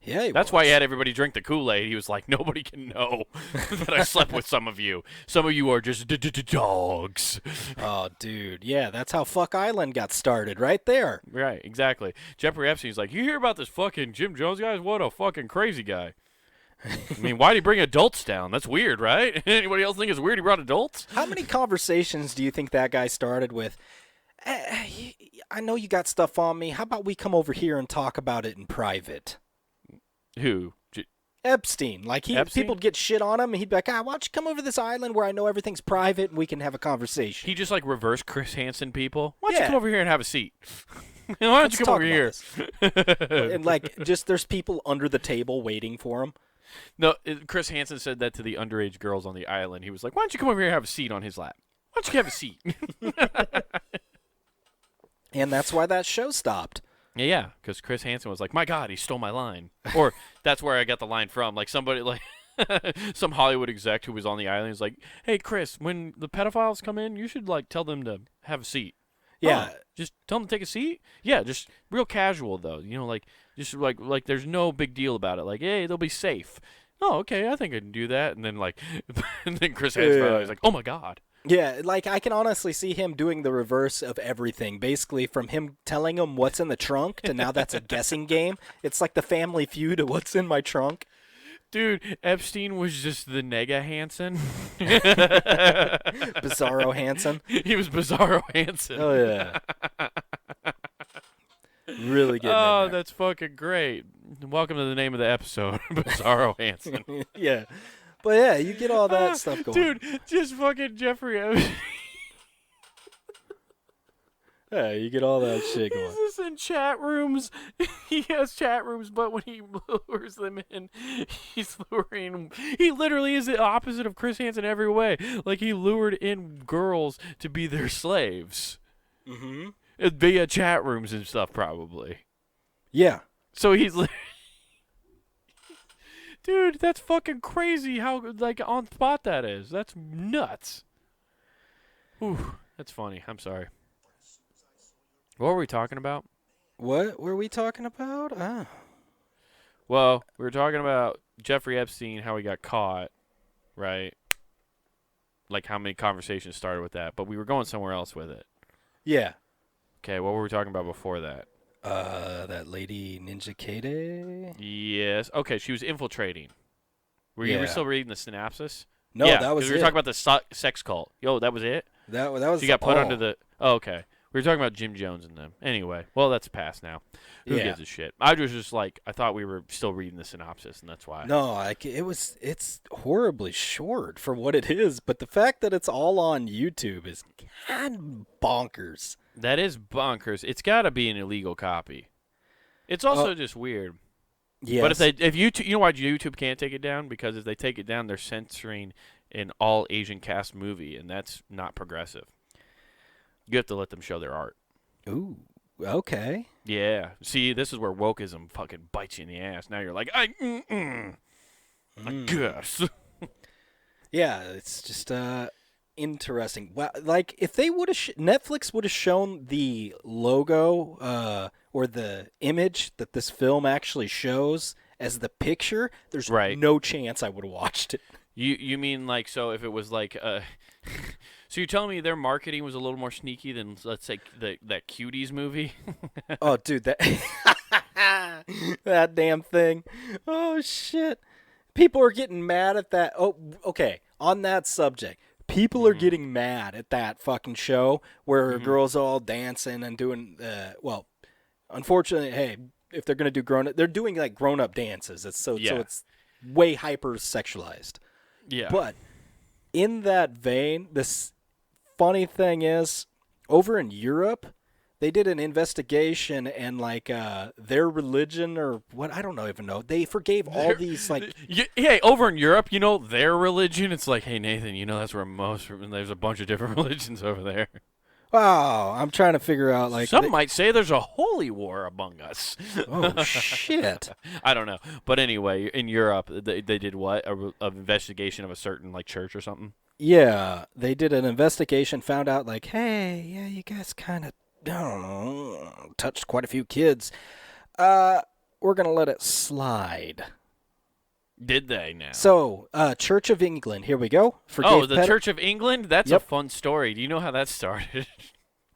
Yeah, That's why he had everybody drink the Kool-Aid. He was like, nobody can know that I slept with some of you. Some of you are just dogs. Oh, dude. Yeah, that's how Fuck Island got started, right there. Right, exactly. Jeffrey Epstein's like, you hear about this fucking Jim Jones guy? What a fucking crazy guy. I mean, why'd he bring adults down? That's weird, right? Anybody else think it's weird he brought adults? How many conversations do you think that guy started with? I know you got stuff on me. How about we come over here and talk about it in private? Who? Epstein. Like, Epstein? people get shit on him, and he'd be like, why don't you come over to this island where I know everything's private and we can have a conversation? He just like reverse Chris Hansen people. Why don't you Yeah. come over here and have a seat? Why don't Let's you come talk over here? about this. And, like, just there's people under the table waiting for him. No, Chris Hansen said that to the underage girls on the island. He was like, why don't you come over here and have a seat on his lap? Why don't you have a seat? And that's why that show stopped. Yeah, because Chris Hansen was like, my God, he stole my line. Or that's where I got the line from. Like somebody, like some Hollywood exec who was on the island is like, hey, Chris, when the pedophiles come in, you should like tell them to have a seat. Yeah. Just tell them to take a seat? Yeah, just real casual, though. You know, like, just like there's no big deal about it. Like, hey, they'll be safe. Oh, okay, I think I can do that. And then, like, and then Chris Hansen is like, oh, my God. Yeah, like, I can honestly see him doing the reverse of everything. Basically, from him telling him what's in the trunk to now that's a guessing game. It's like the Family Feud of what's in my trunk. Dude, Epstein was just the nega Hansen. Bizzaro Hansen. He was Bizzaro Hansen. Oh, yeah. Really good. Oh, that's fucking great. Welcome to the name of the episode, Bizzaro Hansen. Yeah. But, yeah, you get all that stuff going. Dude, just fucking Jeffrey Epstein. Yeah, you get all that shit going. He's just in chat rooms. He has chat rooms, but when he lures them in, he's luring. He literally is the opposite of Chris Hansen every way. Like, he lured in girls to be their slaves. Mm-hmm. Via chat rooms and stuff, probably. Yeah. So he's dude, that's fucking crazy how, like, on spot that is. That's nuts. Ooh, that's funny. I'm sorry. What were we talking about? What were we talking about? Well, we were talking about Jeffrey Epstein, how he got caught, right? Like, how many conversations started with that. But we were going somewhere else with it. Yeah. Okay, what were we talking about before that? That lady Ninja Kaede? Yes. Okay, she was infiltrating. Were you still reading the synopsis? No, yeah, that was it. we were talking about the sex cult. Yo, that was it? That was She got put under the... Oh, okay. We were talking about Jim Jones and them. Anyway, well, that's past now. Who gives a shit? I was just like, I thought we were still reading the synopsis, and that's why. No, it's horribly short for what it is, but the fact that it's all on YouTube is kind of bonkers. That is bonkers. It's got to be an illegal copy. It's also just weird. Yes. But if YouTube, you know why YouTube can't take it down? Because if they take it down, they're censoring an all Asian cast movie, and that's not progressive. You have to let them show their art. Ooh, okay. Yeah. See, this is where wokeism fucking bites you in the ass. Now you're like, I guess. Yeah, it's just interesting. Well, like if they would have Netflix would have shown the logo or the image that this film actually shows as the picture, there's no chance I would have watched it. You mean like, so if it was like so you're telling me their marketing was a little more sneaky than, let's say, that Cuties movie? Oh, dude, that that damn thing. Oh shit. People are getting mad at that. Oh, okay. On that subject, people are getting mad at that fucking show where girls are all dancing and doing well, unfortunately, hey, if they're going to do they're doing like grown-up dances. So it's way hyper sexualized. Yeah. But in that vein, this funny thing is, over in Europe, they did an investigation and like their religion or what, I don't even know. They forgave all these like. Hey, over in Europe, you know their religion. It's like, hey Nathan, you know that's where there's a bunch of different religions over there. Wow, I'm trying to figure out like. Some might say there's a holy war among us. Oh shit! I don't know, but anyway, in Europe, they did what? An investigation of a certain like church or something. Yeah, they did an investigation, found out like, hey, yeah, you guys kind of, I don't know, touched quite a few kids. We're gonna let it slide. Did they now? So, Church of England, here we go. Church of England? That's a fun story. Do you know how that started?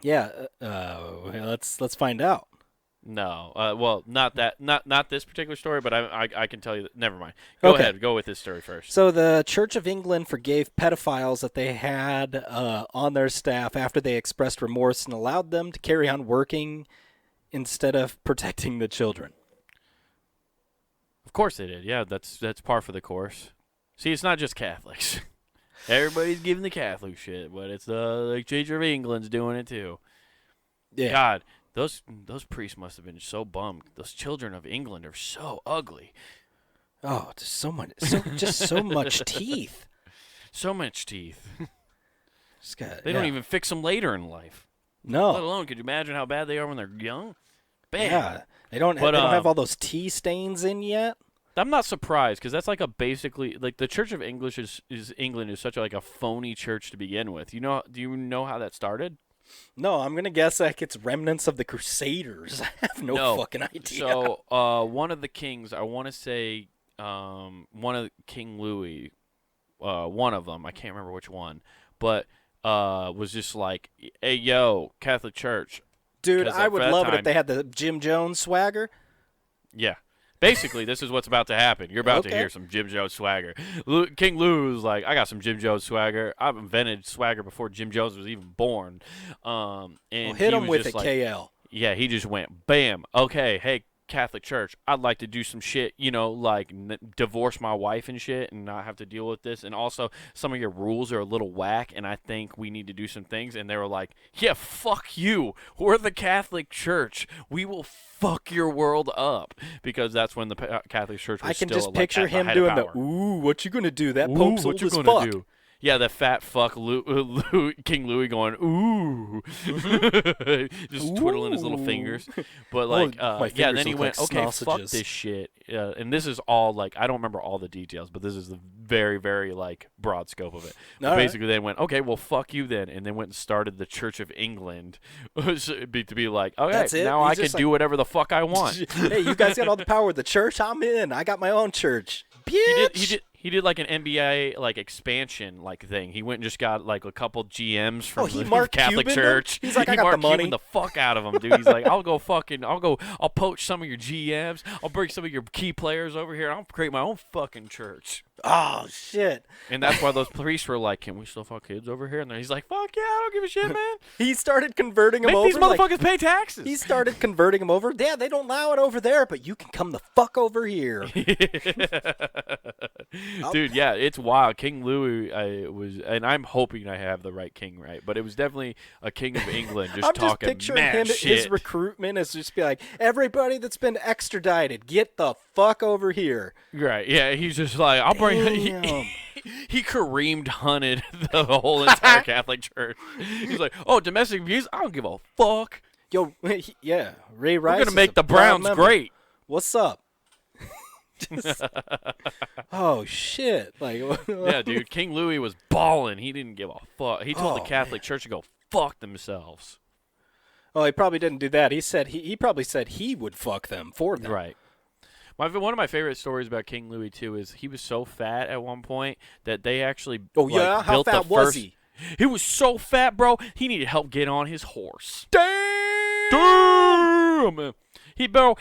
Yeah, let's find out. No, well, not this particular story, but I can tell you. Never mind. Go ahead. Go with this story first. So the Church of England forgave pedophiles that they had on their staff after they expressed remorse and allowed them to carry on working instead of protecting the children. Of course they did. Yeah, that's par for the course. See, it's not just Catholics. Everybody's giving the Catholic shit, but it's the Church of England's doing it too. Yeah. God, those priests must have been so bummed. Those children of England are so ugly. Oh, just so much teeth. So much teeth. They don't even fix them later in life. No. Let alone, could you imagine how bad they are when they're young? Bam. Yeah. They don't have all those tea stains in yet. I'm not surprised because that's like basically like the Church of England is such like a phony church to begin with. Do you know how that started? No, I'm gonna guess like it's remnants of the Crusaders. I have no fucking idea. So one of the kings, I want to say one of King Louis, one of them, I can't remember which one, but was just like, hey yo, Catholic Church. Dude, I would love it if they had the Jim Jones swagger. Yeah. Basically, this is what's about to happen. You're about to hear some Jim Jones swagger. King Louis was like, I got some Jim Jones swagger. I've invented swagger before Jim Jones was even born. And hit him with a KL. Yeah, he just went, bam. Okay, hey, Catholic Church, I'd like to do some shit, like divorce my wife and shit and not have to deal with this. And also, some of your rules are a little whack, and I think we need to do some things. And they were like, yeah, fuck you. We're the Catholic Church. We will fuck your world up. Because that's when the Catholic Church was I can still just picture him doing the, ooh, what you gonna do? That Pope's old as fuck. Do? Yeah, the fat fuck King Louis going, ooh. Just twiddling his little fingers. But, like, yeah, then he went, okay, fuck this shit. And this is all, like, I don't remember all the details, but this is the very, very, like, broad scope of it. Basically, they went, okay, well, fuck you then. And then went and started the Church of England to be like, okay, now I can do whatever the fuck I want. Hey, you guys got all the power with the church? I'm in. I got my own church. Bitch. He did like an NBA like expansion like thing. He went and just got like a couple GMs from the Catholic Church. He's like, I got Mark the money. Cuban the fuck out of him, dude. He's like, I'll poach some of your GMs. I'll bring some of your key players over here. I'll create my own fucking church. Oh shit! And that's why those priests were like, "Can we still fuck kids over here?" And then he's like, "Fuck yeah, I don't give a shit, man. He started converting them Make over. these motherfuckers pay taxes." He started converting them over. Yeah, they don't allow it over there, but you can come the fuck over here. Dude, yeah, it's wild. King Louis was, and I'm hoping I have the right king right, but it was definitely a king of England just I'm talking just picturing mad him. shit. His recruitment is just be like, everybody that's been extradited, get the fuck over here. Right, yeah, he's just like, I'll bring. He Kareemed hunted the whole entire Catholic Church. He's like, oh, domestic abuse? I don't give a fuck. Yo, yeah, Ray Rice. We're gonna make the Browns great. What's up? Oh shit! Like, yeah, dude, King Louis was balling. He didn't give a fuck. He told the Catholic Church to go fuck themselves. Oh, he probably didn't do that. He said he probably said he would fuck them for them. Right. One of my favorite stories about King Louis too is he was so fat at one point that they actually how fat was he? He was so fat, bro. He needed help get on his horse. Damn!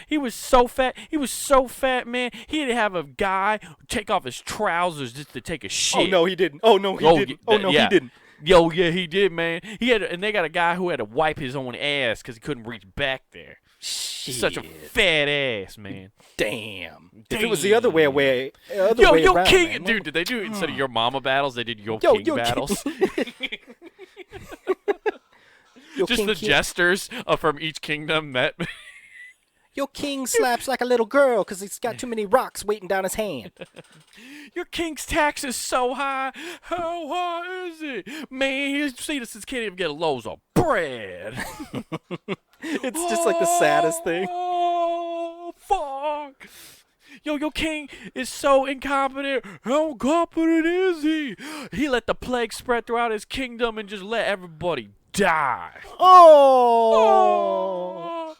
He was so fat. He was so fat, man. He had to have a guy take off his trousers just to take a shit. Oh no, he didn't. Oh no, he didn't. Oh no, he didn't. Yo, yeah, he did, man. And they got a guy who had to wipe his own ass because he couldn't reach back there. Shit. Such a fat ass, man. Damn. If it was the other way way around, king, man. dude, did they do it instead of your mama battles? They did king battles. Just the jesters from each kingdom met. Your king slaps like a little girl because he's got too many rocks waiting down his hand. Your king's tax is so high. How high is it? Man, his citizens can't even get a loaves of bread. It's just like the saddest thing. Oh, fuck. Yo, your king is so incompetent. How incompetent is he? He let the plague spread throughout his kingdom and just let everybody die. Oh.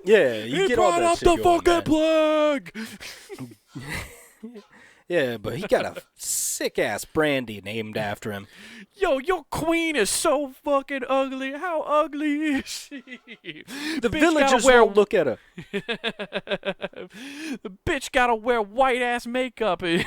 Yeah, you get all that up shit the going, fucking man. Plague. Yeah, but he got a sick-ass brandy named after him. Yo, your queen is so fucking ugly. How ugly is she? The villagers won't look at her. The bitch gotta wear white-ass makeup and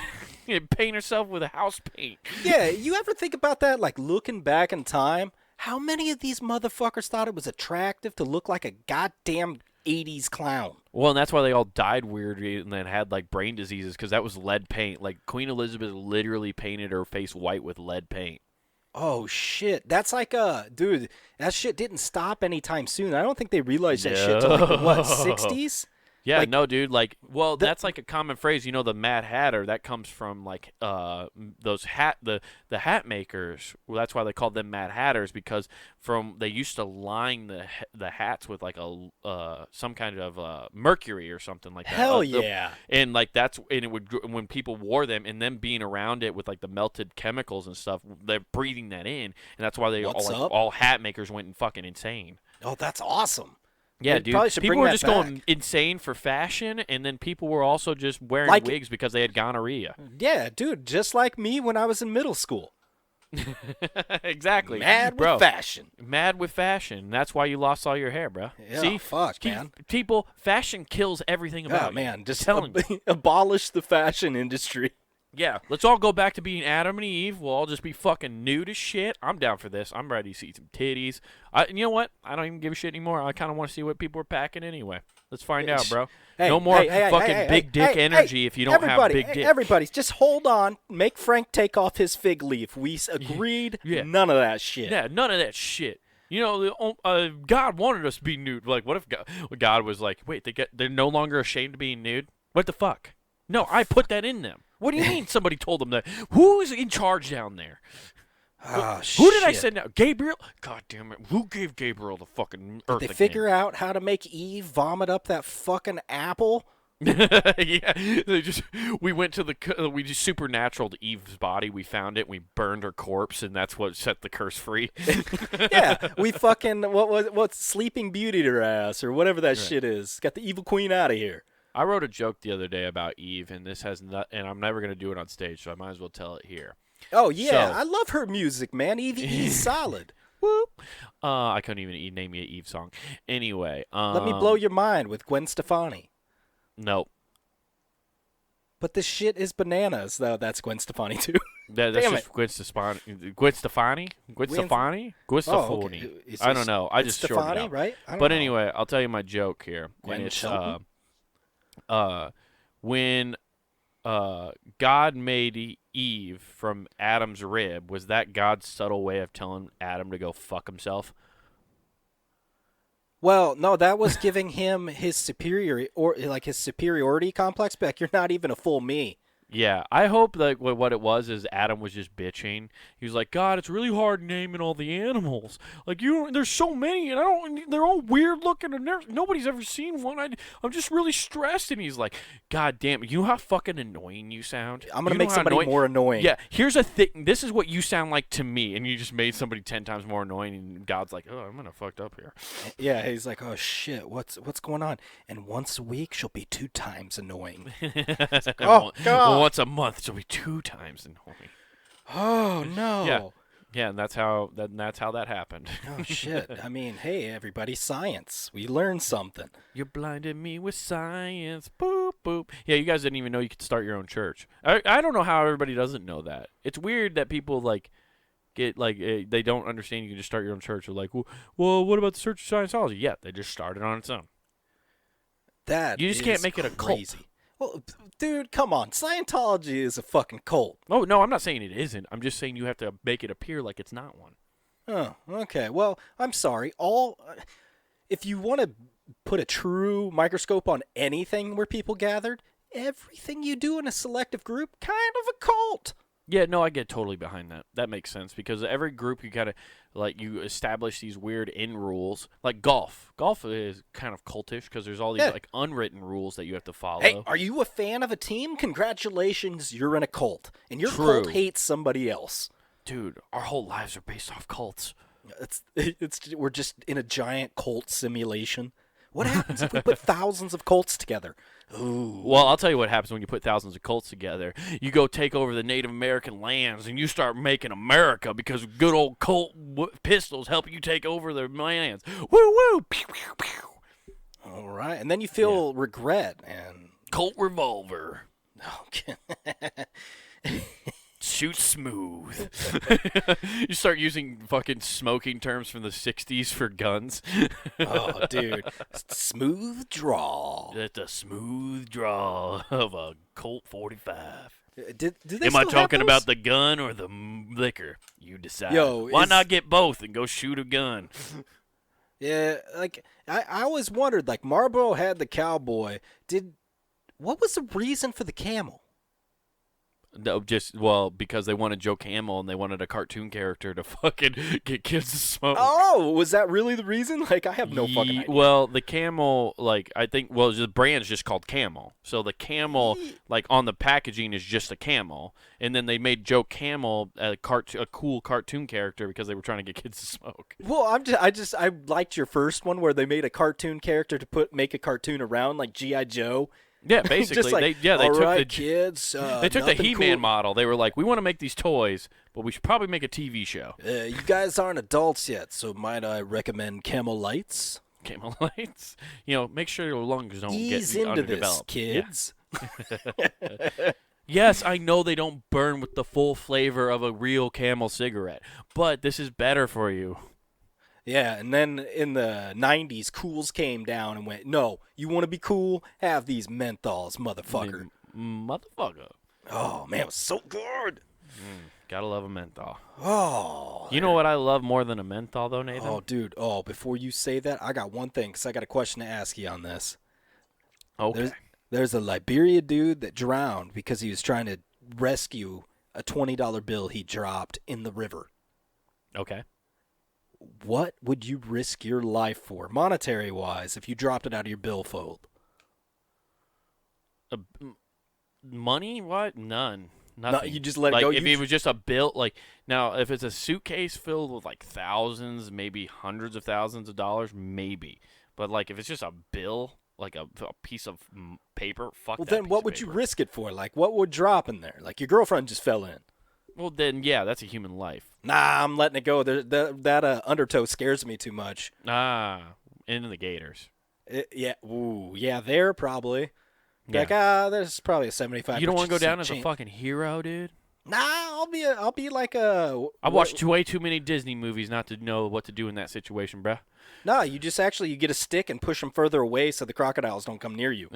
paint herself with a house paint. Yeah, you ever think about that? Like, looking back in time, how many of these motherfuckers thought it was attractive to look like a goddamn 80s clown? Well, and that's why they all died weirdly and then had, like, brain diseases, because that was lead paint. Like, Queen Elizabeth literally painted her face white with lead paint. Oh, shit. That's like, dude, that shit didn't stop anytime soon. I don't think they realized that shit till, like, what, 60s? Yeah, like, no, dude. Like, well, that's like a common phrase. You know, the Mad Hatter. That comes from like those the hat makers. Well, that's why they called them Mad Hatters, because they used to line the hats with like a some kind of mercury or something like that. Hell yeah! And like it would, when people wore them and them being around it with like the melted chemicals and stuff, they're breathing that in, and that's why all hat makers went fucking insane. Oh, that's awesome. Yeah, dude. People were just going insane for fashion, and then people were also just wearing wigs because they had gonorrhea. Yeah, dude, just like me when I was in middle school. Exactly. Mad with fashion. Mad with fashion. That's why you lost all your hair, bro. Yeah, see, fuck, man. People, fashion kills everything about you. Man, just telling you. Abolish the fashion industry. Yeah, let's all go back to being Adam and Eve. We'll all just be fucking nude as shit. I'm down for this. I'm ready to see some titties. You know what? I don't even give a shit anymore. I kind of want to see what people are packing anyway. Let's find out, bro. No more fucking big dick energy if you don't have big dick. Everybody, just hold on. Make Frank take off his fig leaf. We agreed. Yeah. None of that shit. Yeah, none of that shit. You know, God wanted us to be nude. Like, what if God was like, wait, they're no longer ashamed of being nude? What the fuck? No, I put that in them. What do you mean somebody told them that? Who's in charge down there? Who did I send out? Gabriel? God damn it. Who gave Gabriel the fucking earth Did they figure out how to make Eve vomit up that fucking apple? Yeah. We just supernatural to Eve's body. We found it. We burned her corpse, and that's what set the curse free. Yeah. We fucking, what's Sleeping Beauty her ass or whatever that shit is. Got the evil queen out of here. I wrote a joke the other day about Eve, and and I'm never gonna do it on stage, so I might as well tell it here. Oh yeah, I love her music, man. Eve's solid. Whoop. I couldn't even name me an Eve song. Anyway, let me blow your mind with Gwen Stefani. Nope. But this shit is bananas, though. That's Gwen Stefani, too. That's Damn just it. Gwen Stefani. Gwen Stefani? Gwen Stefani? Gwen Oh, Stefani. okay. Is I this- don't know. I it's just shorted it Stefani, out. right? I don't But know. anyway, I'll tell you my joke here. Gwen And it's Shelton? when God made Eve from Adam's rib, was that God's subtle way of telling Adam to go fuck himself? Well, no, that was giving him his his superiority complex back. You're not even a full me. Yeah, I hope that what it was is Adam was just bitching. He was like, God, it's really hard naming all the animals. Like there's so many, and they're all weird looking, and nobody's ever seen one. I'm just really stressed. And he's like, God damn it, you know how fucking annoying you sound. I'm gonna You know make how somebody more annoying. Yeah, here's a thing. This is what you sound like to me, and you just made somebody 10 times more annoying. And God's like, oh, I'm gonna fucked up here. Yeah, he's like, oh shit, what's going on? And once a week she'll be 2 times annoying. Oh God! Once a month, she'll be 2 times annoying. Oh no! Yeah. Yeah, and that's how that happened. Oh shit! I mean, hey everybody, science. We learned something. You blinded me with science. Boop boop. Yeah, you guys didn't even know you could start your own church. I don't know how everybody doesn't know that. It's weird that people get they don't understand you can just start your own church. They're like, well, what about the Church of Scientology? Yeah, they just started on its own. That You just is can't make it a crazy. cult. Well, dude, come on. Scientology is a fucking cult. Oh no, I'm not saying it isn't. I'm just saying you have to make it appear like it's not one. Oh, okay. Well, I'm sorry. If you want to put a true microscope on anything where people gathered, everything you do in a selective group, kind of a cult. Yeah, no, I get totally behind that. That makes sense because every group you gotta you establish these weird in rules. Like golf. Golf is kind of cultish because there's all these unwritten rules that you have to follow. Hey, are you a fan of a team? Congratulations, you're in a cult, and your True. cult hates somebody else. Dude, our whole lives are based off cults. We're just in a giant cult simulation. What happens if we put thousands of cults together? Ooh. Well, I'll tell you what happens when you put thousands of cults together. You go take over the Native American lands, and you start making America because good old cult pistols help you take over their lands. Woo woo! Pew pew pew. All right, and then you feel regret and Colt revolver. okay. Shoot smooth. You start using fucking smoking terms from the 60s for guns. Oh, dude. Smooth draw. That's a smooth draw of a Colt 45. Do they Am I still have talking those? about the gun or the liquor? You decide. Yo, Why not get both and go shoot a gun? Yeah, like, I always wondered, like, Marlboro had the cowboy. What was the reason for the camel? No, because they wanted Joe Camel and they wanted a cartoon character to fucking get kids to smoke. Oh, was that really the reason? Like, I have no fucking idea. Well, the camel, I think, the brand's just called Camel. So the camel, on the packaging is just a camel. And then they made Joe Camel a cool cartoon character because they were trying to get kids to smoke. Well, I liked your first one where they made a cartoon character to make a cartoon around, like G.I. Joe. Yeah, basically, Just like, they all took right, the kids. they took the nothing He-Man cool. model. They were like, we want to make these toys, but we should probably make a TV show. You guys aren't adults yet, so might I recommend Camel Lights? Camel lights. Make sure your lungs don't Ease get into this, underdeveloped. kids. Yeah. Yes, I know they don't burn with the full flavor of a real Camel cigarette, but this is better for you. Yeah, and then in the 90s, Cools came down and went, no, you want to be cool? Have these menthols, motherfucker. Motherfucker. Oh, man, it was so good. Gotta love a menthol. Oh. You know what I love more than a menthol, though, Nathan? Oh, dude. Oh, before you say that, I got one thing, because I got a question to ask you on this. Okay. There's a Liberia dude that drowned because he was trying to rescue a $20 bill he dropped in the river. Okay. What would you risk your life for, monetary-wise, if you dropped it out of your billfold? Money? What? None. No, Nothing. you just let it go? If it was just a bill, now, if it's a suitcase filled with, thousands, maybe hundreds of thousands of dollars, maybe. But, if it's just a bill, a piece of paper, fuck Well, that then piece what of would you paper. risk it for? What would drop in there? Your girlfriend just fell in. Well, then, yeah, that's a human life. Nah, I'm letting it go. That undertow scares me too much. Ah, into the gators. Yeah, ooh, yeah, there probably. Be Yeah. like, there's probably a 75%. You don't want to go down as a chance. fucking hero, dude? Nah, I'll be like a. I watched way too many Disney movies not to know what to do in that situation, bruh. No, you just you get a stick and push them further away so the crocodiles don't come near you.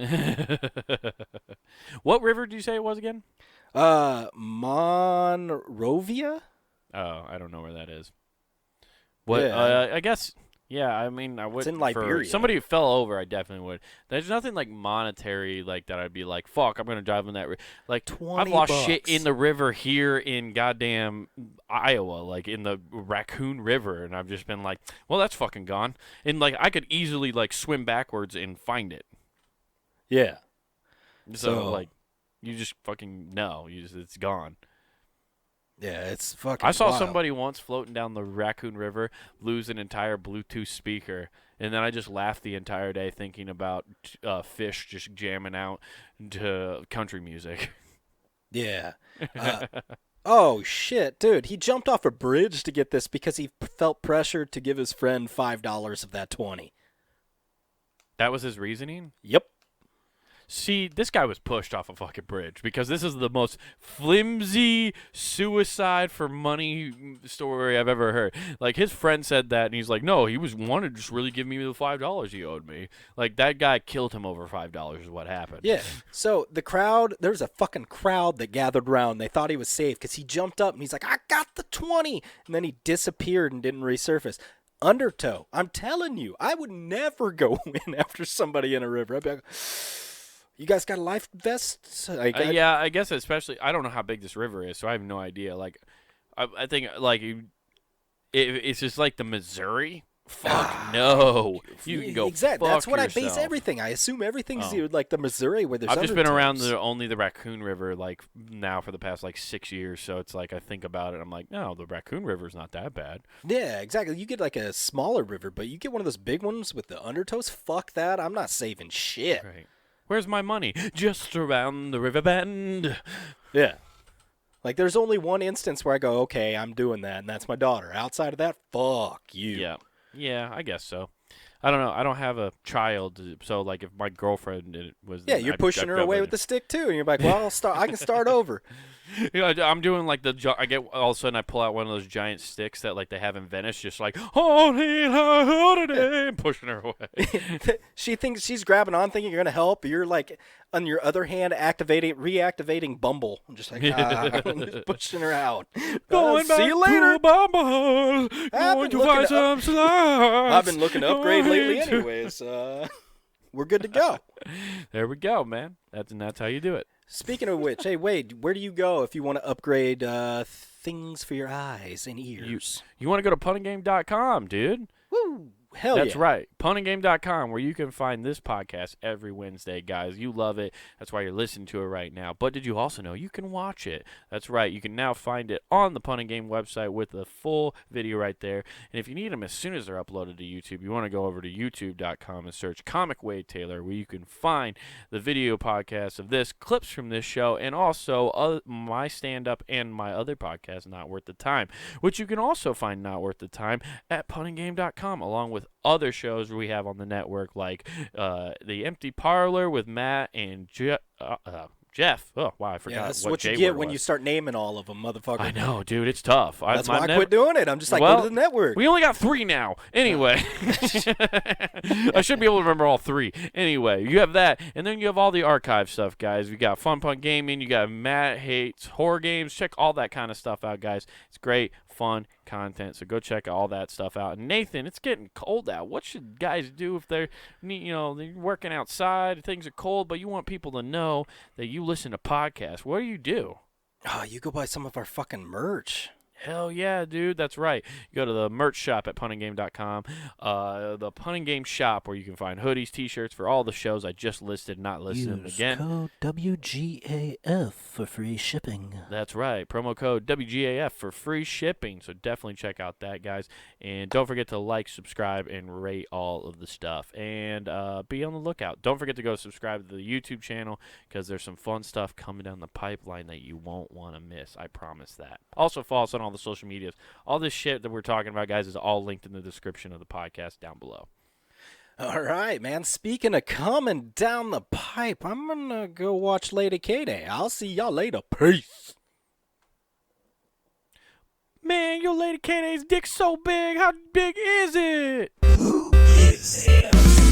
What river did you say it was again? Monrovia? Oh, I don't know where that is. What? Yeah. I guess. Yeah, I mean, I would. in Liberia. For somebody who fell over, I definitely would. There's nothing like monetary like that. I'd be like, fuck, I'm gonna drive in that. Like, 20 I've lost bucks. shit in the river here in goddamn Iowa, like in the Raccoon River, and I've just been like, well, that's fucking gone. And like, I could easily like swim backwards and find it. Yeah. So like, you just fucking know, it's gone. Yeah, it's fucking I saw wild. somebody once floating down the Raccoon River lose an entire Bluetooth speaker, and then I just laughed the entire day thinking about fish just jamming out to country music. Yeah. Oh, shit, dude. He jumped off a bridge to get this because he felt pressured to give his friend $5 of that 20. That was his reasoning? Yep. See, this guy was pushed off a fucking bridge because this is the most flimsy suicide for money story I've ever heard. Like, his friend said that, and he's like, no, he wanted to just really give me the $5 he owed me. Like, that guy killed him over $5 is what happened. Yeah. So the crowd, there was a fucking crowd that gathered around. They thought he was safe because he jumped up and he's like, I got the 20. And then he disappeared and didn't resurface. Undertow. I'm telling you, I would never go in after somebody in a river. I'd be like, you guys got a life vest? Yeah, I guess especially, I don't know how big this river is, so I have no idea. Like, I think, like, it's just like the Missouri. Fuck no. You can go exactly. fuck That's what yourself. I base everything. I assume everything's like the Missouri where there's I've just been around undertows. only the Raccoon River, like, now for the past, like, 6 years, so it's like I think about it, I'm like, no, the Raccoon River's not that bad. Yeah, exactly. You get like a smaller river, but you get one of those big ones with the undertows. Fuck that. I'm not saving shit. Right. Where's my money? Just around the river bend. Yeah. Like, there's only one instance where I go, okay, I'm doing that, and that's my daughter. Outside of that, fuck you. Yeah. Yeah, I guess so. I don't know. I don't have a child, so, like, if my girlfriend was... Yeah, you're pushing her away with the stick, too, and you're like, well, I can start over. Yeah, I'm doing, like, I get... All of a sudden, I pull out one of those giant sticks that, like, they have in Venice, just like, and pushing her away. She thinks she's grabbing on, thinking you're going to help. You're, like, on your other hand, reactivating Bumble. I'm just like, I'm just pushing her out. Going See you later. to Bumble, going to find some slugs. I've been looking to upgrade lately anyways. We're good to go. There we go, man. That's how you do it. Speaking of which, hey, Wade, where do you go if you want to upgrade things for your eyes and ears? You want to go to punninggame.com, dude. Woo! Hell That's yeah. right. Punninggame.com, where you can find this podcast every Wednesday, guys. You love it. That's why you're listening to it right now. But did you also know you can watch it? That's right. You can now find it on the Punning Game website with the full video right there. And if you need them as soon as they're uploaded to YouTube, you want to go over to youtube.com and search Comic Wade Taylor, where you can find the video podcast of this, clips from this show, and also my stand-up and my other podcast, Not Worth the Time, which you can also find Not Worth the Time at punninggame.com, along with other shows we have on the network, like The Empty Parlor with Matt and Jeff. Oh, wow, I forgot. Yeah, that's what what you J get word when was. you start naming all of them, motherfucker. I know, dude. It's tough. That's why I quit doing it. I'm just like, go to the network. We only got 3 now. Anyway. I should be able to remember all 3. Anyway, you have that. And then you have all the archive stuff, guys. You got Fun Punk Gaming. You got Matt Hates Horror Games. Check all that kind of stuff out, guys. It's great, fun content. So go check all that stuff out. And Nathan, it's getting cold out. What should guys do if they're working outside, things are cold, but you want people to know that you listen to podcasts? What do? Oh, you go buy some of our fucking merch. Hell yeah, dude. That's right. You go to the merch shop at punninggame.com, the Punning Game shop, where you can find hoodies, t-shirts for all the shows I just listed, not listed them again. Code WGAF for free shipping. That's right. Promo code WGAF for free shipping. So definitely check out that, guys. And don't forget to like, subscribe, and rate all of the stuff. And be on the lookout. Don't forget to go subscribe to the YouTube channel, because there's some fun stuff coming down the pipeline that you won't want to miss. I promise that. Also, follow us on all the social medias. All this shit that we're talking about, guys, is all linked in the description of the podcast down below. All right, man. Speaking of coming down the pipe, I'm gonna go watch Lady Kaede. I'll see y'all later. Peace. Man, your Lady Kaede's dick's so big. How big is it? Who is him?